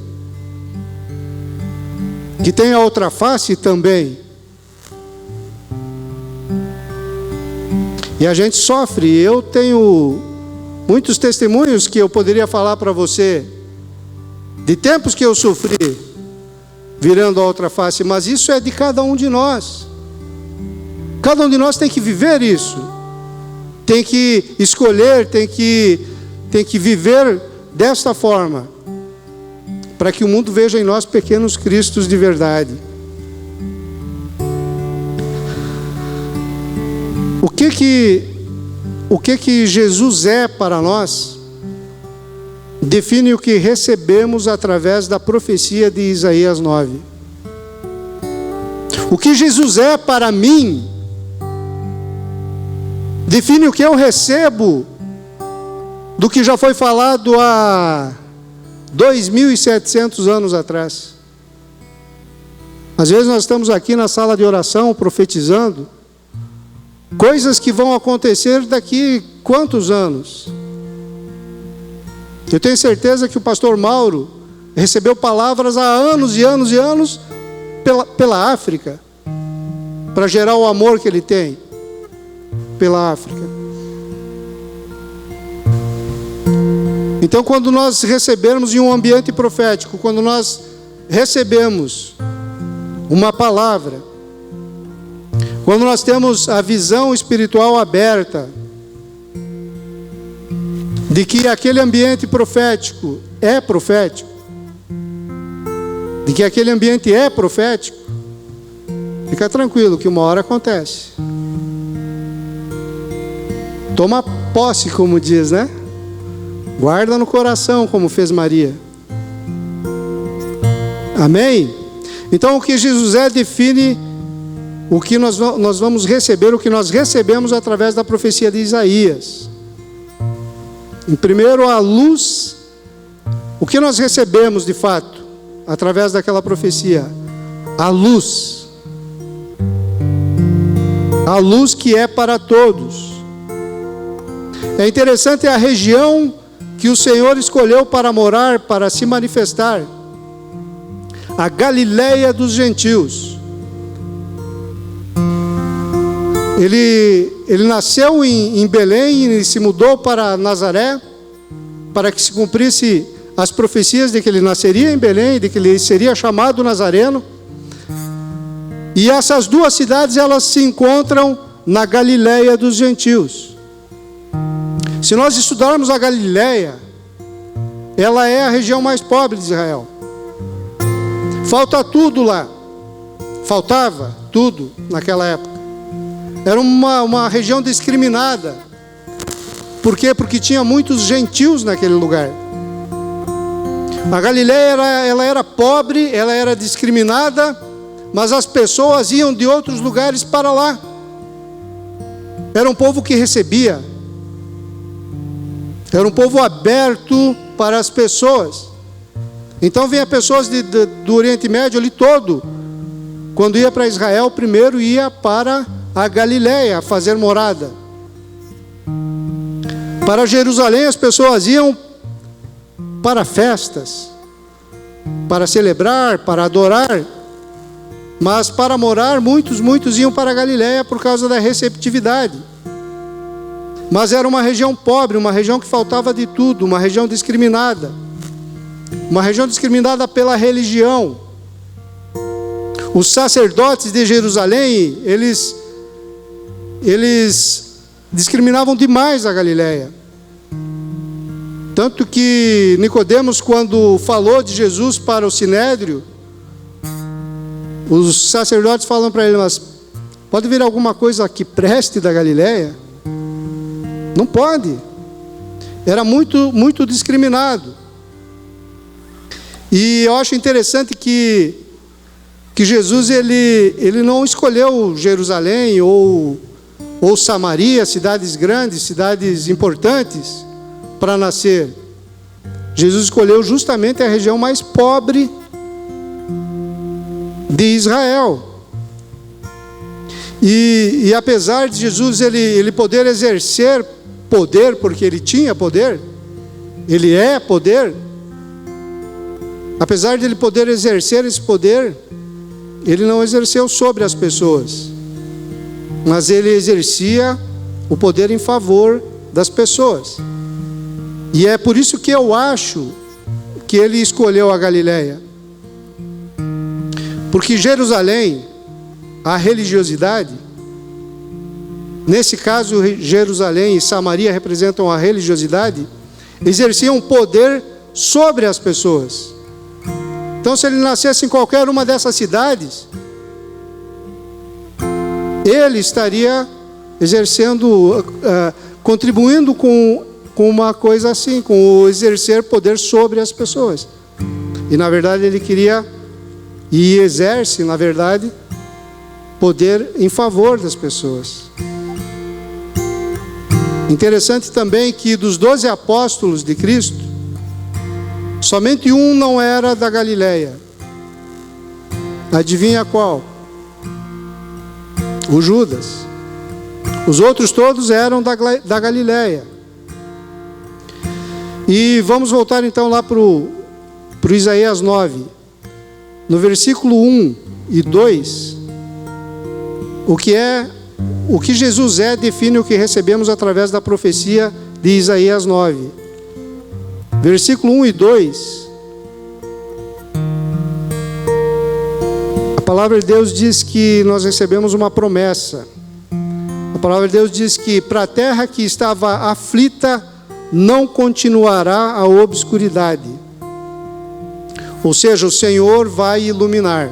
que têm a outra face também. E a gente sofre. Eu tenho muitos testemunhos que eu poderia falar para você, de tempos que eu sofri, virando a outra face, mas isso é de cada um de nós. Cada um de nós tem que viver isso, tem que escolher, tem que viver desta forma, para que o mundo veja em nós pequenos cristos de verdade. O que Jesus é para nós define o que recebemos através da profecia de Isaías 9. O que Jesus é para mim define o que eu recebo do que já foi falado há 2.700 anos atrás. Às vezes nós estamos aqui na sala de oração profetizando coisas que vão acontecer daqui quantos anos? Eu tenho certeza que o pastor Mauro recebeu palavras há anos e anos e anos pela África, para gerar o amor que ele tem pela África. Então, quando nós recebermos em um ambiente profético, quando nós recebemos uma palavra, quando nós temos a visão espiritual aberta de que aquele ambiente profético é profético, de que aquele ambiente é profético, fica tranquilo que uma hora acontece. Toma posse, como diz, né? Guarda no coração, como fez Maria. Amém? Então, o que Josué define o que nós vamos receber, o que nós recebemos através da profecia de Isaías. Em primeiro, a luz. O que nós recebemos de fato através daquela profecia? A luz. A luz que é para todos. É interessante a região que o Senhor escolheu para morar, para se manifestar. A Galileia dos gentios. Ele nasceu em Belém e se mudou para Nazaré, para que se cumprisse as profecias de que ele nasceria em Belém, de que ele seria chamado Nazareno. E essas duas cidades, elas se encontram na Galileia dos gentios. Se nós estudarmos a Galileia, ela é a região mais pobre de Israel. Falta tudo lá. Faltava tudo naquela época. Era uma região discriminada. Por quê? Porque tinha muitos gentios naquele lugar. A Galileia ela era pobre, ela era discriminada, mas as pessoas iam de outros lugares para lá. Era um povo que recebia. Era um povo aberto para as pessoas. Então vinha pessoas do Oriente Médio ali todo. Quando ia para Israel, primeiro ia para a Galileia fazer morada. Para Jerusalém as pessoas iam para festas, para celebrar, para adorar. Mas para morar, muitos iam para a Galileia por causa da receptividade. Mas era uma região pobre, uma região que faltava de tudo, uma região discriminada. Uma região discriminada pela religião. Os sacerdotes de Jerusalém, eles discriminavam demais a Galileia. Tanto que Nicodemos, quando falou de Jesus para o Sinédrio, os sacerdotes falam para ele: mas pode vir alguma coisa que preste da Galileia? Não pode. Era muito discriminado. E eu acho interessante que Jesus ele não escolheu Jerusalém ou Samaria, cidades grandes, cidades importantes, para nascer. Jesus escolheu justamente a região mais pobre de Israel. E apesar de Jesus ele poder exercer poder, porque ele tinha poder, ele é poder, apesar de ele poder exercer esse poder, ele não exerceu sobre as pessoas, mas ele exercia o poder em favor das pessoas. E é por isso que eu acho que ele escolheu a Galileia. Porque Jerusalém, a religiosidade, nesse caso Jerusalém e Samaria representam a religiosidade, exerciam poder sobre as pessoas. Então, se ele nascesse em qualquer uma dessas cidades, ele estaria exercendo, contribuindo com uma coisa assim, com o exercer poder sobre as pessoas. E na verdade ele queria, e exerce na verdade, poder em favor das pessoas. Interessante também que dos 12 apóstolos de Cristo, somente um não era da Galileia. Adivinha qual? O Judas. Os outros todos eram da Galileia. E vamos voltar então lá para o Isaías 9. No versículo 1 e 2, o que Jesus é define o que recebemos através da profecia de Isaías 9. Versículo 1 e 2. A palavra de Deus diz que nós recebemos uma promessa. A palavra de Deus diz que para a terra que estava aflita não continuará a obscuridade. Ou seja, o Senhor vai iluminar.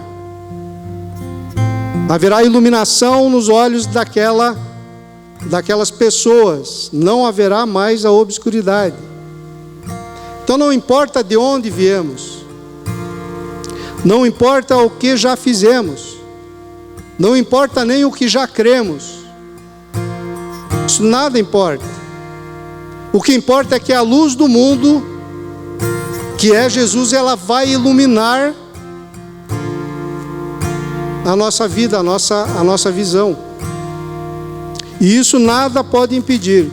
Haverá iluminação nos olhos daquelas pessoas. Não haverá mais a obscuridade. Então não importa de onde viemos. Não importa o que já fizemos. Não importa nem o que já cremos. Isso nada importa. O que importa é que a luz do mundo, que é Jesus, ela vai iluminar a nossa vida, a nossa visão. E isso nada pode impedir.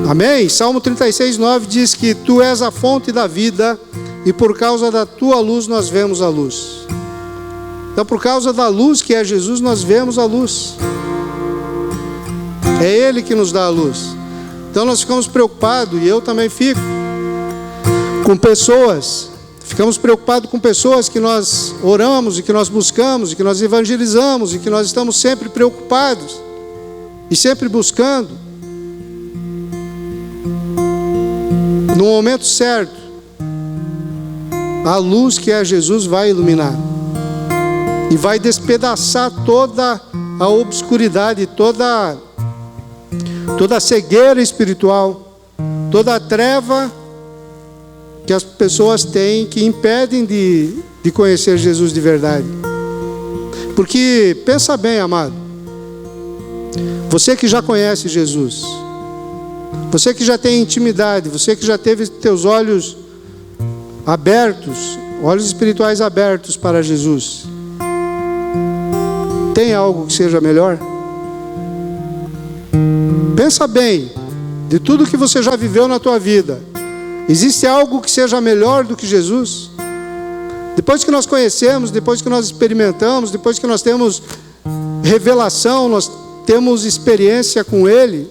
Amém? Salmo 36, 9 diz que Tu és a fonte da vida e por causa da Tua luz nós vemos a luz. Então, por causa da luz que é Jesus, nós vemos a luz. É Ele que nos dá a luz. Então nós ficamos preocupados, e eu também fico, com pessoas. Ficamos preocupados com pessoas que nós oramos, e que nós buscamos, e que nós evangelizamos, e que nós estamos sempre preocupados, e sempre buscando. No momento certo, a luz que é Jesus vai iluminar. E vai despedaçar toda a obscuridade, toda a cegueira espiritual, toda a treva que as pessoas têm, que impedem de conhecer Jesus de verdade. Porque, pensa bem, amado, você que já conhece Jesus, você que já tem intimidade, você que já teve teus olhos abertos, olhos espirituais abertos para Jesus, tem algo que seja melhor? Pensa bem, de tudo que você já viveu na tua vida, existe algo que seja melhor do que Jesus? Depois que nós conhecemos, depois que nós experimentamos, depois que nós temos revelação, nós temos experiência com Ele,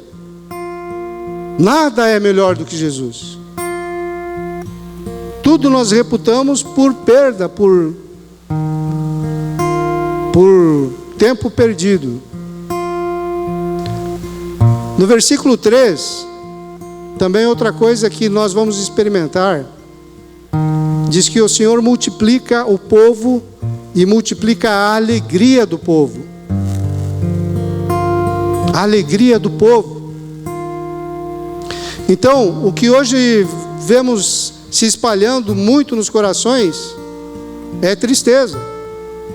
nada é melhor do que Jesus. Tudo nós reputamos por perda, por tempo perdido. No versículo 3, também outra coisa que nós vamos experimentar, diz que o Senhor multiplica o povo e multiplica a alegria do povo. A alegria do povo. Então, o que hoje vemos se espalhando muito nos corações é tristeza,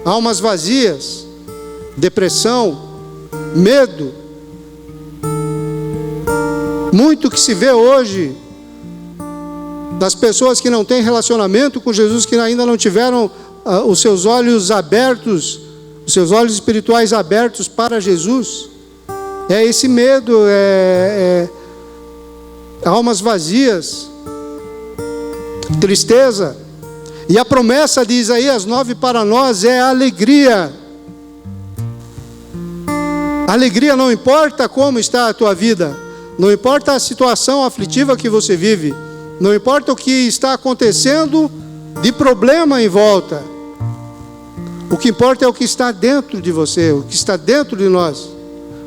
almas vazias, depressão, medo. Muito que se vê hoje das pessoas que não têm relacionamento com Jesus, que ainda não tiveram os seus olhos abertos, os seus olhos espirituais abertos para Jesus. É esse medo, almas vazias, tristeza. E a promessa de Isaías 9 para nós é a alegria. Alegria, não importa como está a tua vida, não importa a situação aflitiva que você vive, não importa o que está acontecendo de problema em volta. O que importa é o que está dentro de você, o que está dentro de nós.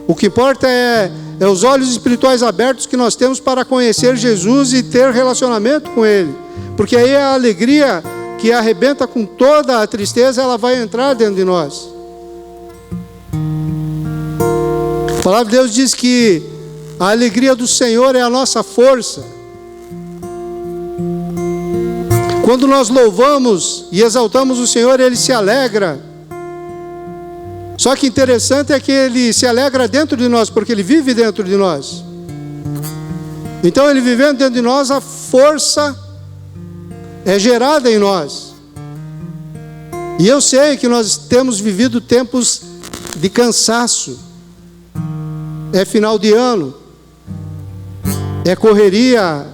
O que importa é os olhos espirituais abertos que nós temos para conhecer Jesus e ter relacionamento com Ele. Porque aí a alegria que arrebenta com toda a tristeza, ela vai entrar dentro de nós. A palavra de Deus diz que a alegria do Senhor é a nossa força. Quando nós louvamos e exaltamos o Senhor, Ele se alegra. Só que interessante é que Ele se alegra dentro de nós, porque Ele vive dentro de nós. Então, Ele vivendo dentro de nós, a força é gerada em nós. E eu sei que nós temos vivido tempos de cansaço. É final de ano. é correria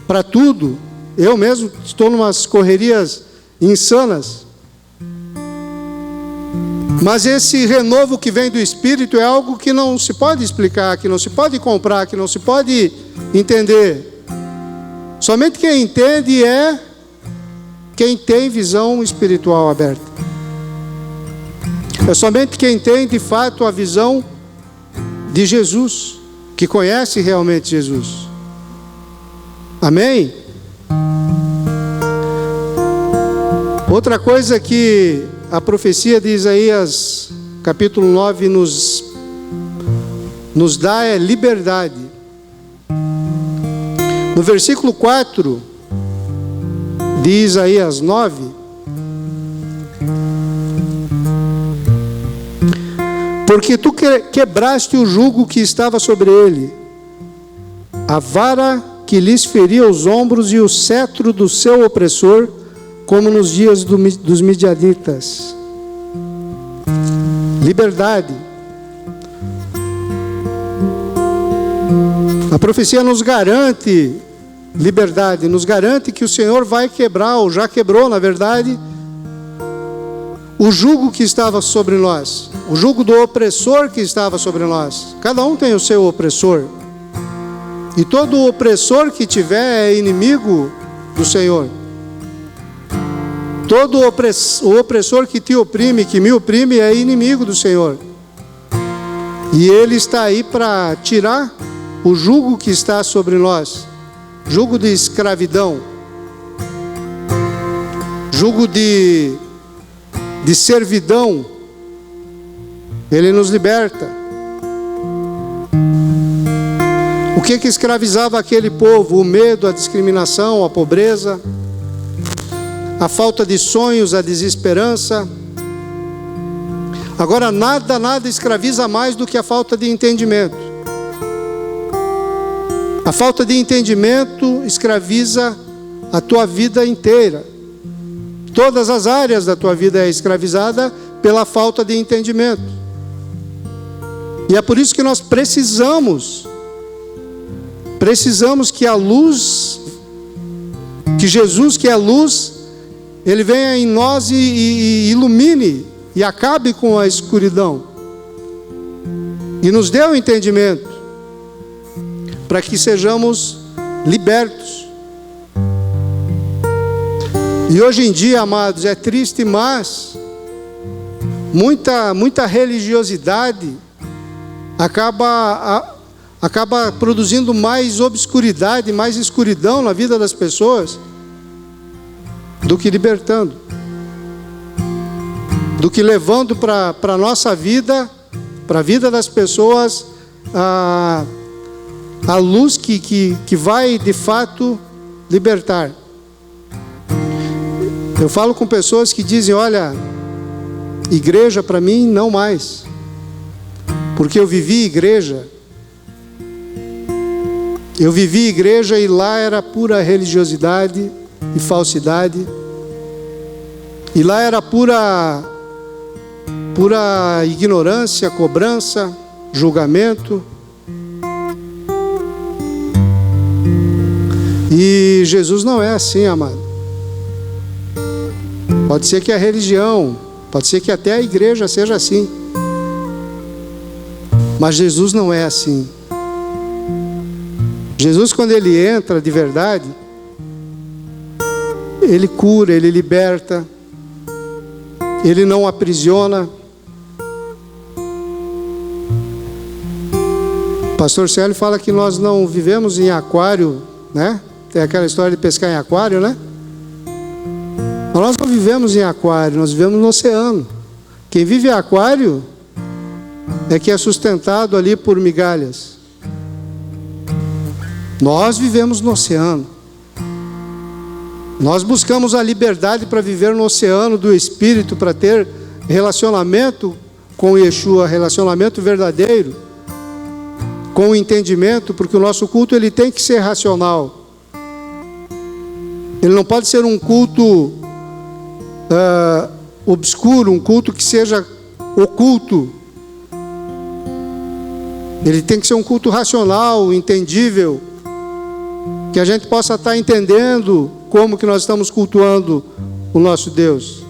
para tudo. Eu mesmo estou numas correrias insanas. Mas esse renovo que vem do Espírito é algo que não se pode explicar, que não se pode comprar, que não se pode entender. Somente quem entende é quem tem visão espiritual aberta. É somente quem tem de fato a visão de Jesus, que conhece realmente Jesus. Amém? Outra coisa que a profecia de Isaías, capítulo 9, nos dá é liberdade. No versículo 4 de Isaías 9, porque tu quebraste o jugo que estava sobre ele, a vara que lhes feria os ombros e o cetro do seu opressor, como nos dias dos midianitas. Liberdade. A profecia nos garante liberdade, nos garante que o Senhor vai quebrar, ou já quebrou, na verdade, o jugo que estava sobre nós, o jugo do opressor que estava sobre nós. Cada um tem o seu opressor, e todo opressor que tiver é inimigo do Senhor. Todo o opressor que te oprime, que me oprime, é inimigo do Senhor. E Ele está aí para tirar o jugo que está sobre nós. Jugo de escravidão. Jugo de servidão. Ele nos liberta. O que escravizava aquele povo? O medo, a discriminação, a pobreza, a falta de sonhos, a desesperança. Agora nada escraviza mais do que a falta de entendimento. A falta de entendimento escraviza a tua vida inteira. Todas as áreas da tua vida é escravizada pela falta de entendimento. E é por isso que nós precisamos que a luz, que Jesus, que é a luz, Ele venha em nós e ilumine e acabe com a escuridão. E nos dê o entendimento para que sejamos libertos. E hoje em dia, amados, é triste, mas muita religiosidade acaba produzindo mais obscuridade, mais escuridão na vida das pessoas, do que libertando, do que levando para a nossa vida, para a vida das pessoas, a luz que vai de fato libertar. Eu falo com pessoas que dizem: olha, igreja para mim não mais, porque eu vivi igreja. Eu vivi igreja e lá era pura religiosidade e falsidade. E lá era pura ignorância, cobrança, julgamento. E Jesus não é assim, amado. Pode ser que a religião, pode ser que até a igreja seja assim, mas Jesus não é assim. Jesus, quando Ele entra de verdade, Ele cura, Ele liberta, Ele não aprisiona. O pastor Célio fala que nós não vivemos em aquário, né? Tem aquela história de pescar em aquário, né? Mas nós não vivemos em aquário, nós vivemos no oceano. Quem vive em aquário é que é sustentado ali por migalhas. Nós vivemos no oceano. Nós buscamos a liberdade para viver no oceano do Espírito, para ter relacionamento com Yeshua, relacionamento verdadeiro, com o entendimento, porque o nosso culto ele tem que ser racional. Ele não pode ser um culto obscuro, um culto que seja oculto. Ele tem que ser um culto racional, entendível, que a gente possa estar entendendo como que nós estamos cultuando o nosso Deus.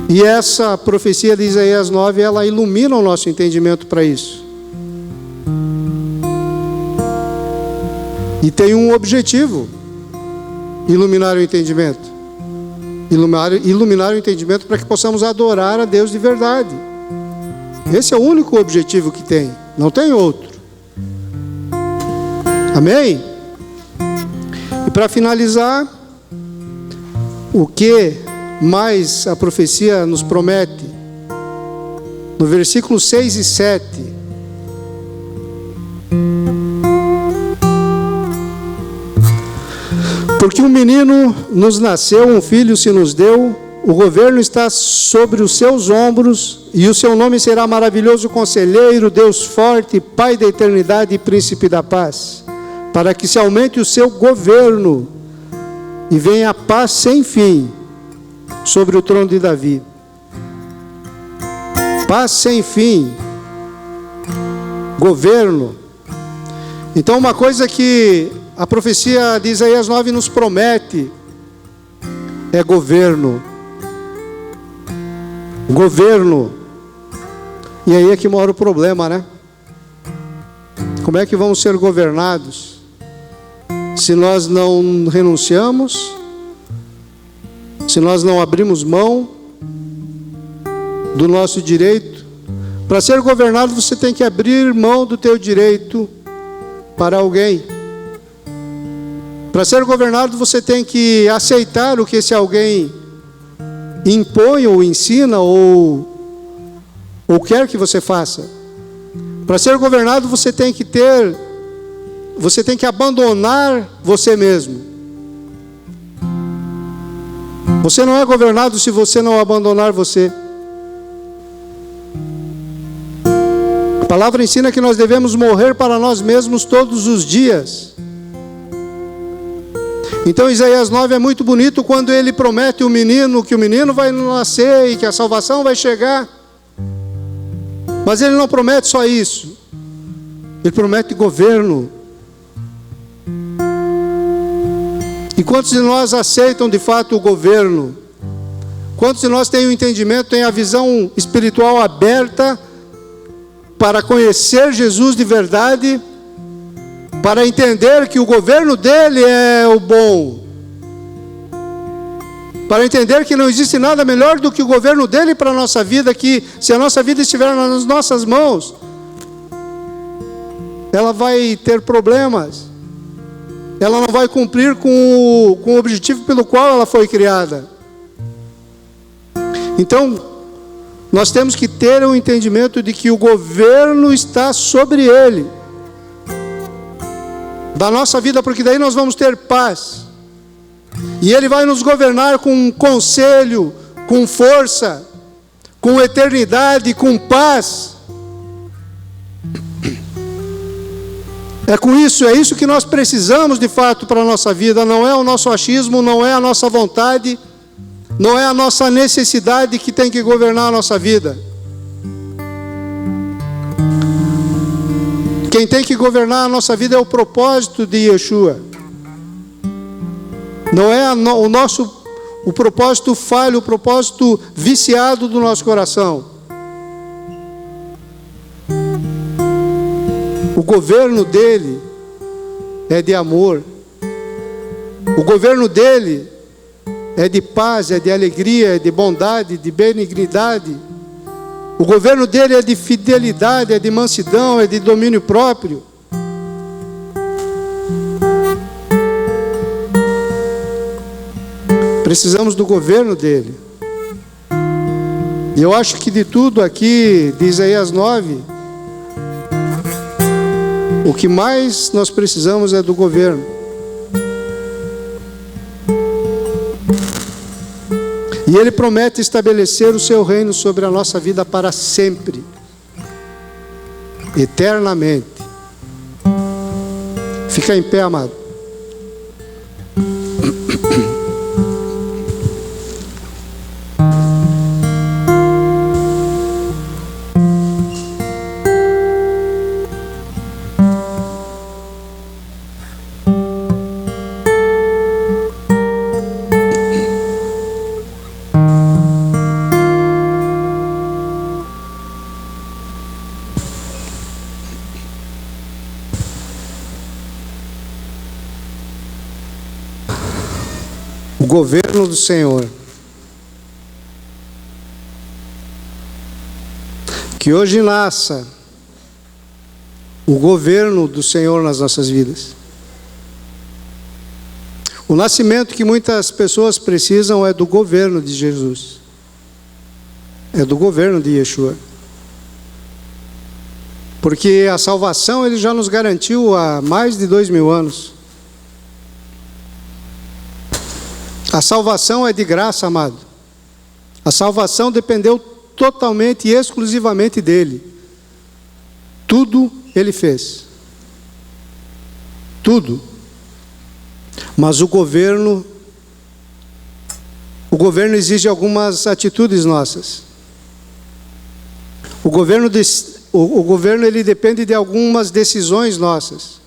E essa profecia de Isaías 9, ela ilumina o nosso entendimento para isso. E tem um objetivo: iluminar o entendimento. Iluminar o entendimento para que possamos adorar a Deus de verdade. Esse é o único objetivo que tem, não tem outro. Amém? E para finalizar, o que mais a profecia nos promete? No versículo 6 e 7. Porque um menino nos nasceu, um filho se nos deu, o governo está sobre os seus ombros, e o seu nome será maravilhoso conselheiro, Deus forte, Pai da eternidade e príncipe da paz, para que se aumente o seu governo e venha a paz sem fim sobre o trono de Davi. Paz sem fim, governo. Então, uma coisa que a profecia de Isaías 9 nos promete é governo. Governo. E aí é que mora o problema, né? Como é que vamos ser governados se nós não renunciamos, se nós não abrimos mão do nosso direito? Para ser governado, você tem que abrir mão do teu direito para alguém. Para ser governado, você tem que aceitar o que esse alguém impõe ou ensina ou quer que você faça. Para ser governado, você tem que abandonar você mesmo. Você não é governado se você não abandonar você. A palavra ensina que nós devemos morrer para nós mesmos todos os dias. Então Isaías 9 é muito bonito quando ele promete o menino, que o menino vai nascer e que a salvação vai chegar. Mas ele não promete só isso. Ele promete governo. E quantos de nós aceitam de fato o governo? Quantos de nós têm o entendimento, têm a visão espiritual aberta para conhecer Jesus de verdade, para entender que o governo dele é o bom, para entender que não existe nada melhor do que o governo dele para a nossa vida, que se a nossa vida estiver nas nossas mãos, ela vai ter problemas, ela não vai cumprir com o objetivo pelo qual ela foi criada. Então, nós temos que ter o entendimento de que o governo está sobre ele, da nossa vida, porque daí nós vamos ter paz. E ele vai nos governar com conselho, com força, com eternidade, com paz. É isso que nós precisamos de fato para a nossa vida. Não é o nosso achismo, não é a nossa vontade, não é a nossa necessidade que tem que governar a nossa vida. Quem tem que governar a nossa vida é o propósito de Yeshua. Não é o propósito falho, o propósito viciado do nosso coração. O governo dele é de amor. O governo dele é de paz, é de alegria, é de bondade, de benignidade. O governo dele é de fidelidade, é de mansidão, é de domínio próprio. Precisamos do governo dele. E eu acho que de tudo aqui, de Isaías 9, o que mais nós precisamos é do governo. E ele promete estabelecer o seu reino sobre a nossa vida para sempre, eternamente. Fica em pé, amado. o governo do Senhor. Que hoje nasça o governo do Senhor nas nossas vidas. O nascimento que muitas pessoas precisam é do governo de Jesus. É do governo de Yeshua. Porque a salvação Ele já nos garantiu há mais de 2000 anos. A salvação é de graça, amado. A salvação dependeu totalmente e exclusivamente dEle. Tudo Ele fez. Tudo. Mas o governo exige algumas atitudes nossas. O governo ele depende de algumas decisões nossas.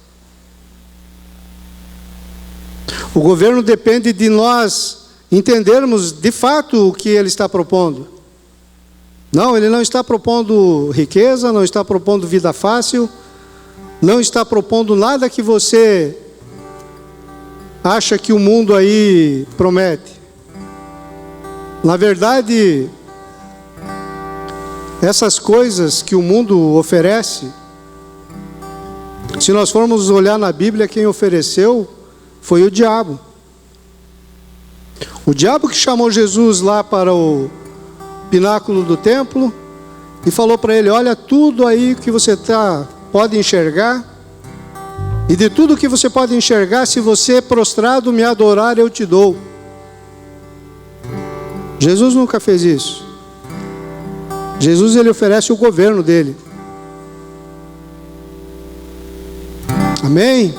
O governo depende de nós entendermos de fato o que Ele está propondo. Não, Ele não está propondo riqueza, não está propondo vida fácil, não está propondo nada que você acha que o mundo aí promete. Na verdade, essas coisas que o mundo oferece, se nós formos olhar na Bíblia, quem ofereceu foi o diabo. O diabo que chamou Jesus lá para o pináculo do templo e falou para ele: olha, tudo aí que você pode enxergar, e de tudo que você pode enxergar, se você prostrado me adorar, eu te dou. Jesus nunca fez isso. Jesus, Ele oferece o governo dEle. Amém?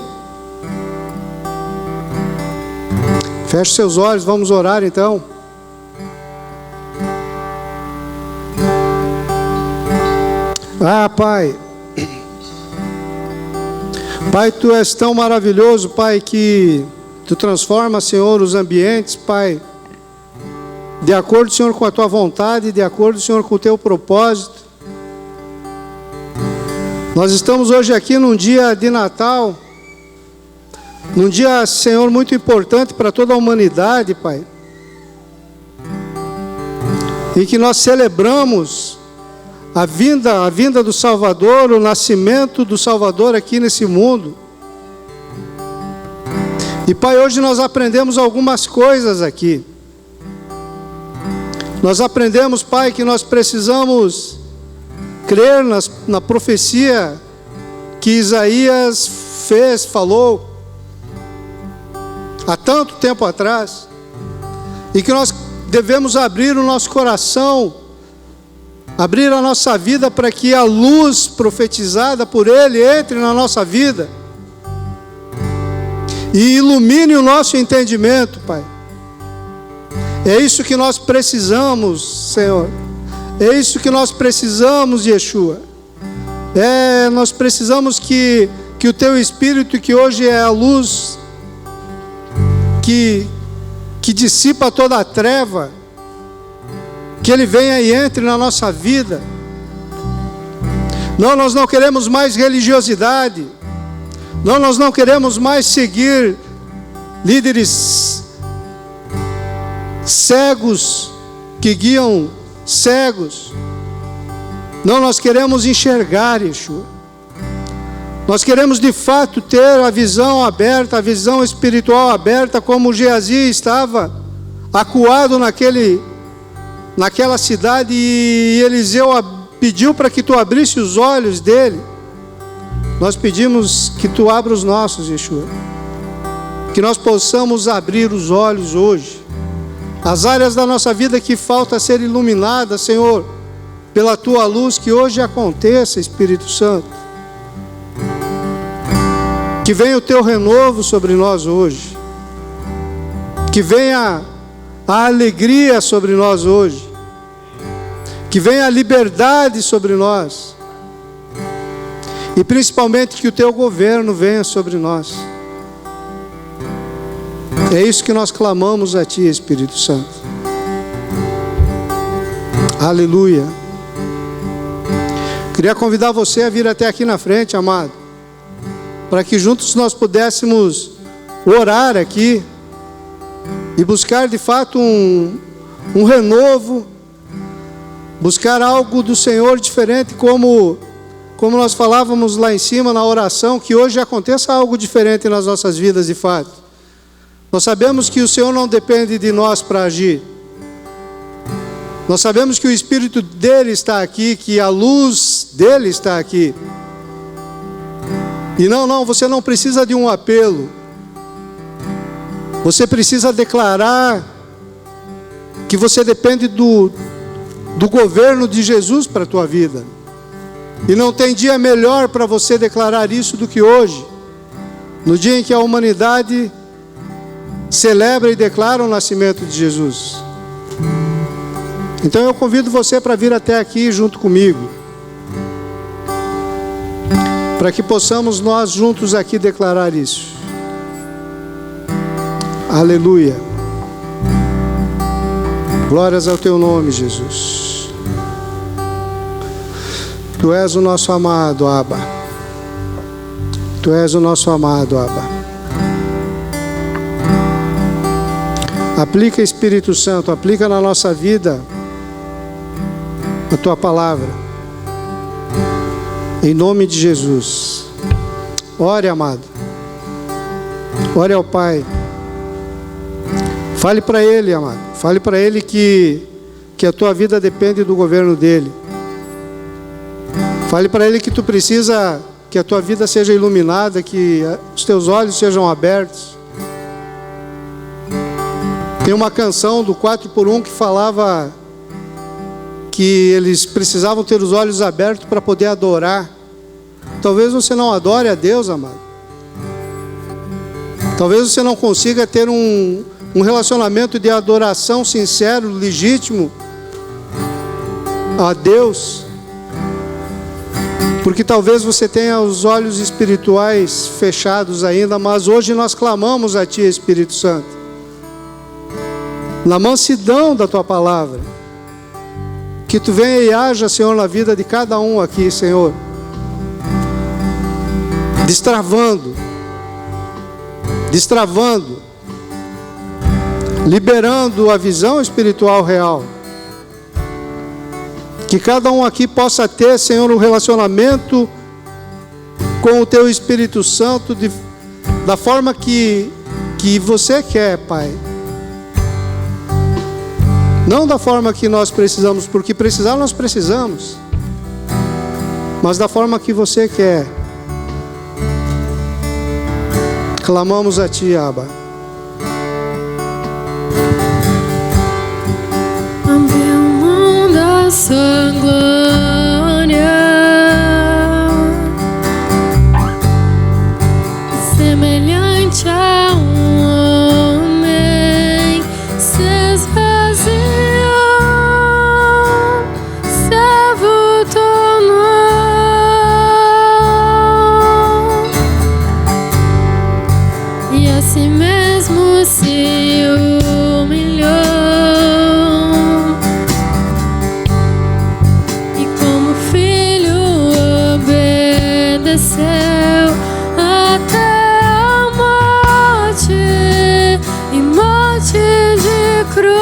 Feche seus olhos, vamos orar então. Pai. Pai, Tu és tão maravilhoso, Pai, que Tu transforma, Senhor, os ambientes, Pai, de acordo, Senhor, com a Tua vontade, de acordo, Senhor, com o Teu propósito. Nós estamos hoje aqui num dia de Natal, num dia, Senhor, muito importante para toda a humanidade, Pai, e que nós celebramos a vinda do Salvador, o nascimento do Salvador aqui nesse mundo. E, Pai, hoje nós aprendemos algumas coisas aqui. Nós aprendemos, Pai, que nós precisamos crer na profecia que Isaías falou há tanto tempo atrás, e que nós devemos abrir o nosso coração, abrir a nossa vida para que a luz profetizada por Ele entre na nossa vida e ilumine o nosso entendimento, Pai. É isso que nós precisamos, Senhor. É isso que nós precisamos, Yeshua. Nós precisamos que o Teu Espírito, que hoje é a luz que dissipa toda a treva, que Ele venha e entre na nossa vida. Não, nós não queremos mais religiosidade. Não, nós não queremos mais seguir líderes cegos que guiam cegos. Não, nós queremos enxergar, Yeshua. Nós queremos de fato ter a visão aberta, a visão espiritual aberta, como Geazi estava acuado naquela cidade, e Eliseu pediu para que Tu abrisse os olhos dele. Nós pedimos que Tu abra os nossos, Yeshua. Que nós possamos abrir os olhos hoje. As áreas da nossa vida que falta ser iluminadas, Senhor, pela Tua luz, que hoje aconteça, Espírito Santo. Que venha o Teu renovo sobre nós hoje. Que venha a alegria sobre nós hoje. Que venha a liberdade sobre nós. E principalmente que o Teu governo venha sobre nós. É isso que nós clamamos a Ti, Espírito Santo. Aleluia. Queria convidar você a vir até aqui na frente, amado, para que juntos nós pudéssemos orar aqui e buscar de fato um renovo, buscar algo do Senhor diferente, como nós falávamos lá em cima na oração, que hoje aconteça algo diferente nas nossas vidas de fato. Nós sabemos que o Senhor não depende de nós para agir. Nós sabemos que o Espírito dele está aqui, que a luz dele está aqui. E não, você não precisa de um apelo. Você precisa declarar que você depende do governo de Jesus para a tua vida. E não tem dia melhor para você declarar isso do que hoje, no dia em que a humanidade celebra e declara o nascimento de Jesus. Então eu convido você para vir até aqui junto comigo, para que possamos nós juntos aqui declarar isso. Aleluia. Glórias ao teu nome, Jesus. Tu és o nosso amado, Abba. Tu és o nosso amado, Abba. Aplica, Espírito Santo, aplica na nossa vida a tua palavra. Em nome de Jesus. Ore, amado. Ore ao Pai. Fale para Ele, amado. Fale para Ele que a tua vida depende do governo dEle. Fale para Ele que tu precisa que a tua vida seja iluminada, que os teus olhos sejam abertos. Tem uma canção do 4x1 que falava que eles precisavam ter os olhos abertos para poder adorar. Talvez você não adore a Deus, amado. Talvez você não consiga ter um relacionamento de adoração sincero, legítimo a Deus, porque talvez você tenha os olhos espirituais fechados ainda, mas hoje nós clamamos a Ti, Espírito Santo, na mansidão da Tua palavra, que Tu venha e haja, Senhor, na vida de cada um aqui, Senhor, destravando, liberando a visão espiritual real. Que cada um aqui possa ter, Senhor, um relacionamento com o Teu Espírito Santo da forma que Você quer, Pai. Não da forma que nós precisamos, porque precisar nós precisamos, mas da forma que Você quer. Clamamos a Ti, Abba.
Sua glória, semelhante a homem, se esvaziou, se tornou, e a si mesmo se humilhou. Até a morte e morte de cruz,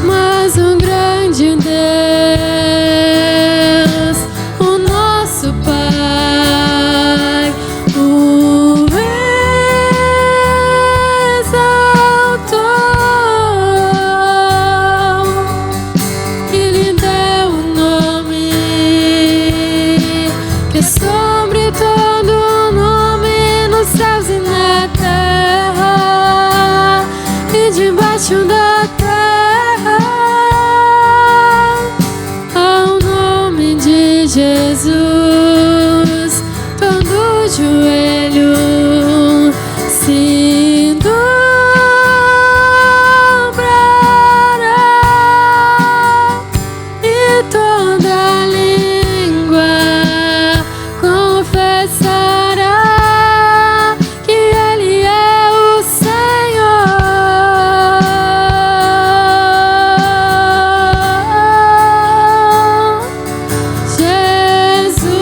mas o grande Deus, o nosso Pai, o sobre todo nome nos céus e na terra e debaixo da terra, ao nome de Jesus, todo joelho se dobrará e toda língua confessará que Ele é o Senhor. Jesus.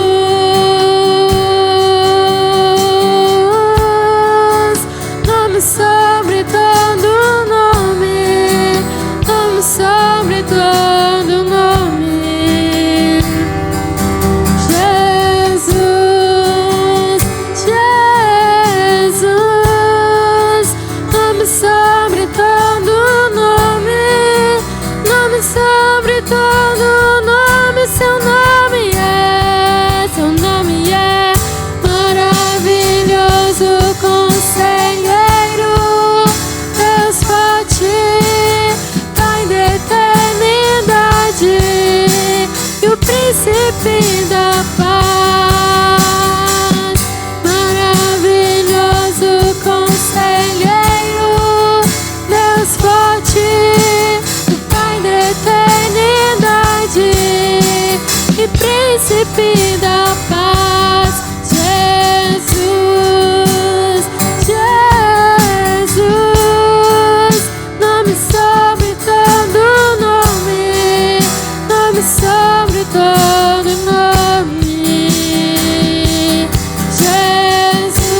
príncipe da paz. Jesus, Jesus, nome sobre todo nome, nome sobre todo nome. Jesus,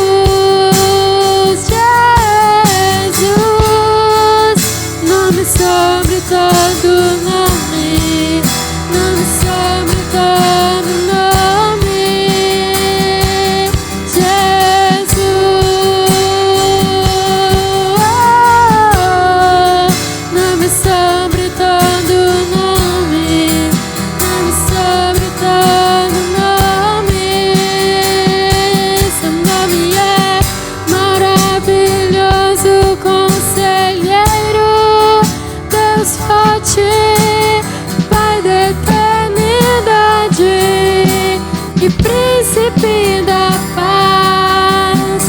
Jesus, nome sobre todo nome, nome sobre todo nome. Nome sobre todo nome, nome sobre todo nome. Seu nome é maravilhoso, conselheiro, Deus forte, Pai da eternidade e príncipe da paz.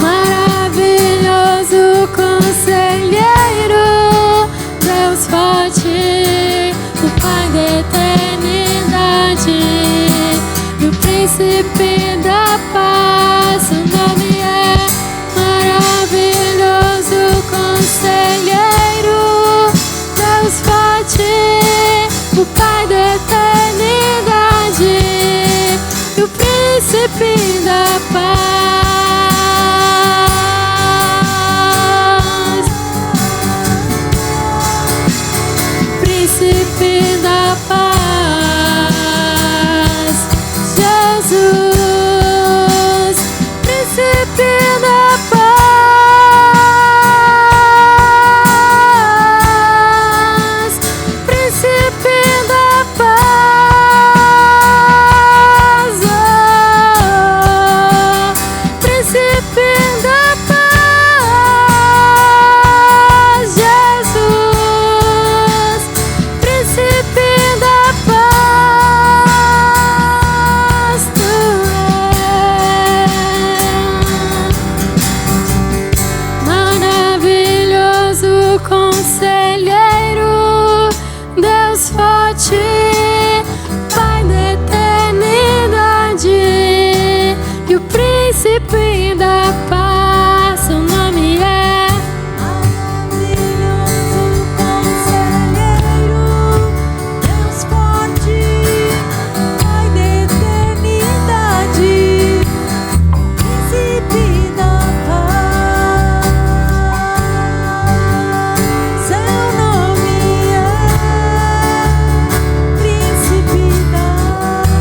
Maravilhoso conselheiro, Deus forte, o Pai da eternidade e o príncipe da paz. O nome é maravilhoso conselheiro, Deus forte, o Pai da eternidade e o príncipe da paz. Príncipe da paz. Jesus, príncipe da paz. Príncipe da paz. Príncipe da paz. Jesus, príncipe da paz. Tu és maravilhoso conselheiro, Deus forte, Pai da eternidade e o príncipe da paz. Seu nome é maravilhoso conselheiro, Deus forte, Pai da eternidade, príncipe da paz. Seu nome é príncipe da paz.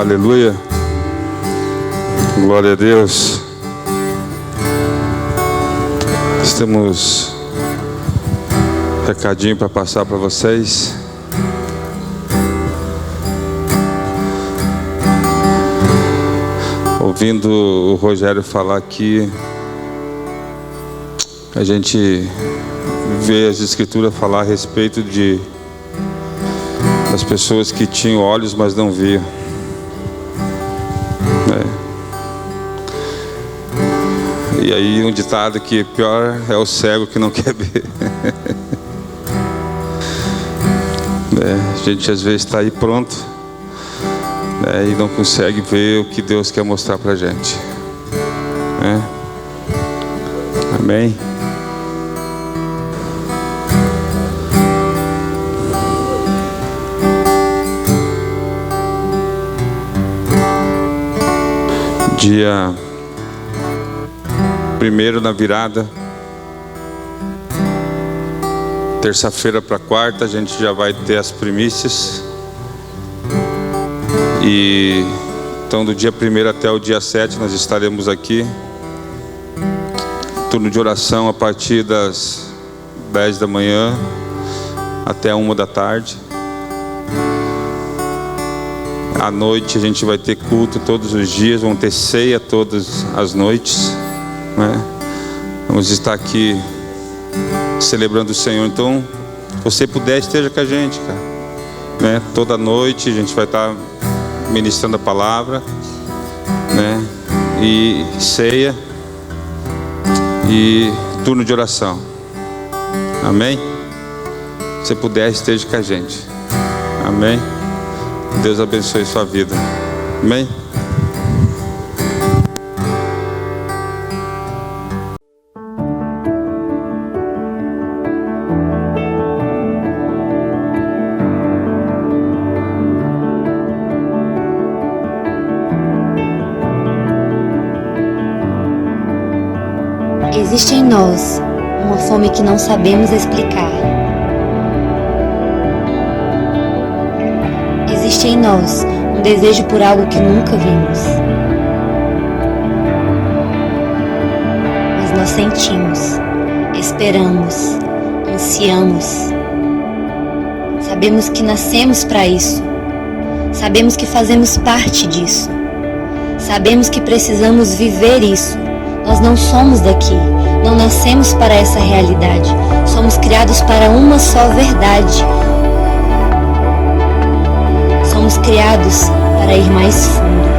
Aleluia. Glória a Deus. Nós temos um recadinho para passar para vocês. Ouvindo o Rogério falar aqui, a gente vê as Escrituras falar a respeito da as pessoas que tinham olhos, mas não viam. E aí um ditado que pior é o cego que não quer ver. A gente às vezes está aí pronto, e não consegue ver o que Deus quer mostrar para a gente. Amém? Dia 1º na virada, terça-feira para quarta, a gente já vai ter as primícias. E então do dia 1º até o dia 7 nós estaremos aqui. Turno de oração a partir das 10 da manhã até 1 da tarde. À noite a gente vai ter culto todos os dias, vamos ter ceia todas as noites, Vamos estar aqui celebrando o Senhor. Então, se você puder, esteja com a gente, cara, Toda noite a gente vai estar ministrando a palavra, E ceia e turno de oração. Amém? Se puder, esteja com a gente. Amém? Deus abençoe sua vida. Amém?
Existe em nós uma fome que não sabemos explicar. Existe em nós um desejo por algo que nunca vimos. Mas nós sentimos, esperamos, ansiamos. Sabemos que nascemos para isso. Sabemos que fazemos parte disso. Sabemos que precisamos viver isso. Nós não somos daqui, não nascemos para essa realidade. Somos criados para uma só verdade. Somos criados para ir mais fundo.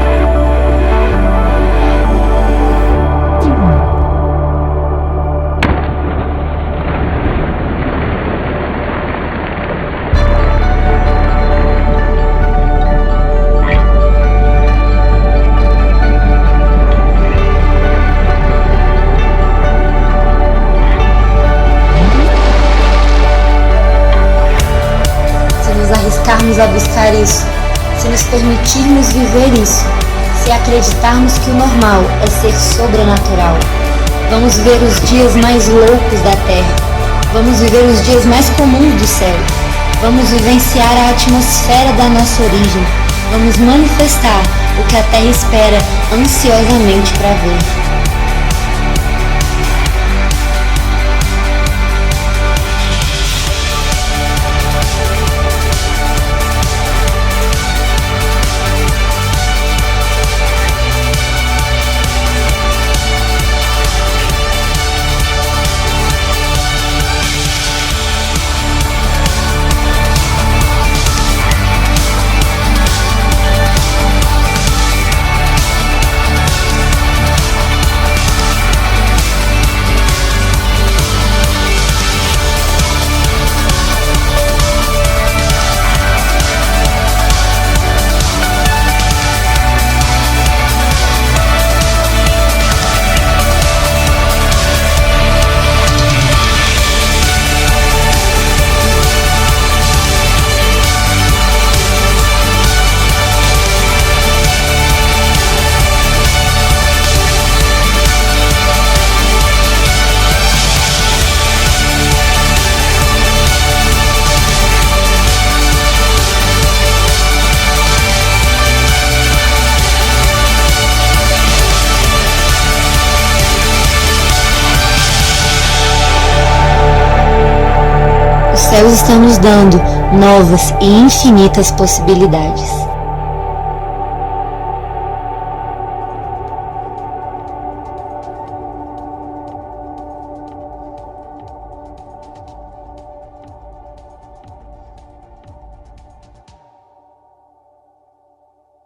A buscar isso, se nos permitirmos viver isso, se acreditarmos que o normal é ser sobrenatural, vamos ver os dias mais loucos da terra, vamos viver os dias mais comuns do céu, vamos vivenciar a atmosfera da nossa origem, vamos manifestar o que a terra espera ansiosamente para ver. Os céus estão nos dando novas e infinitas possibilidades.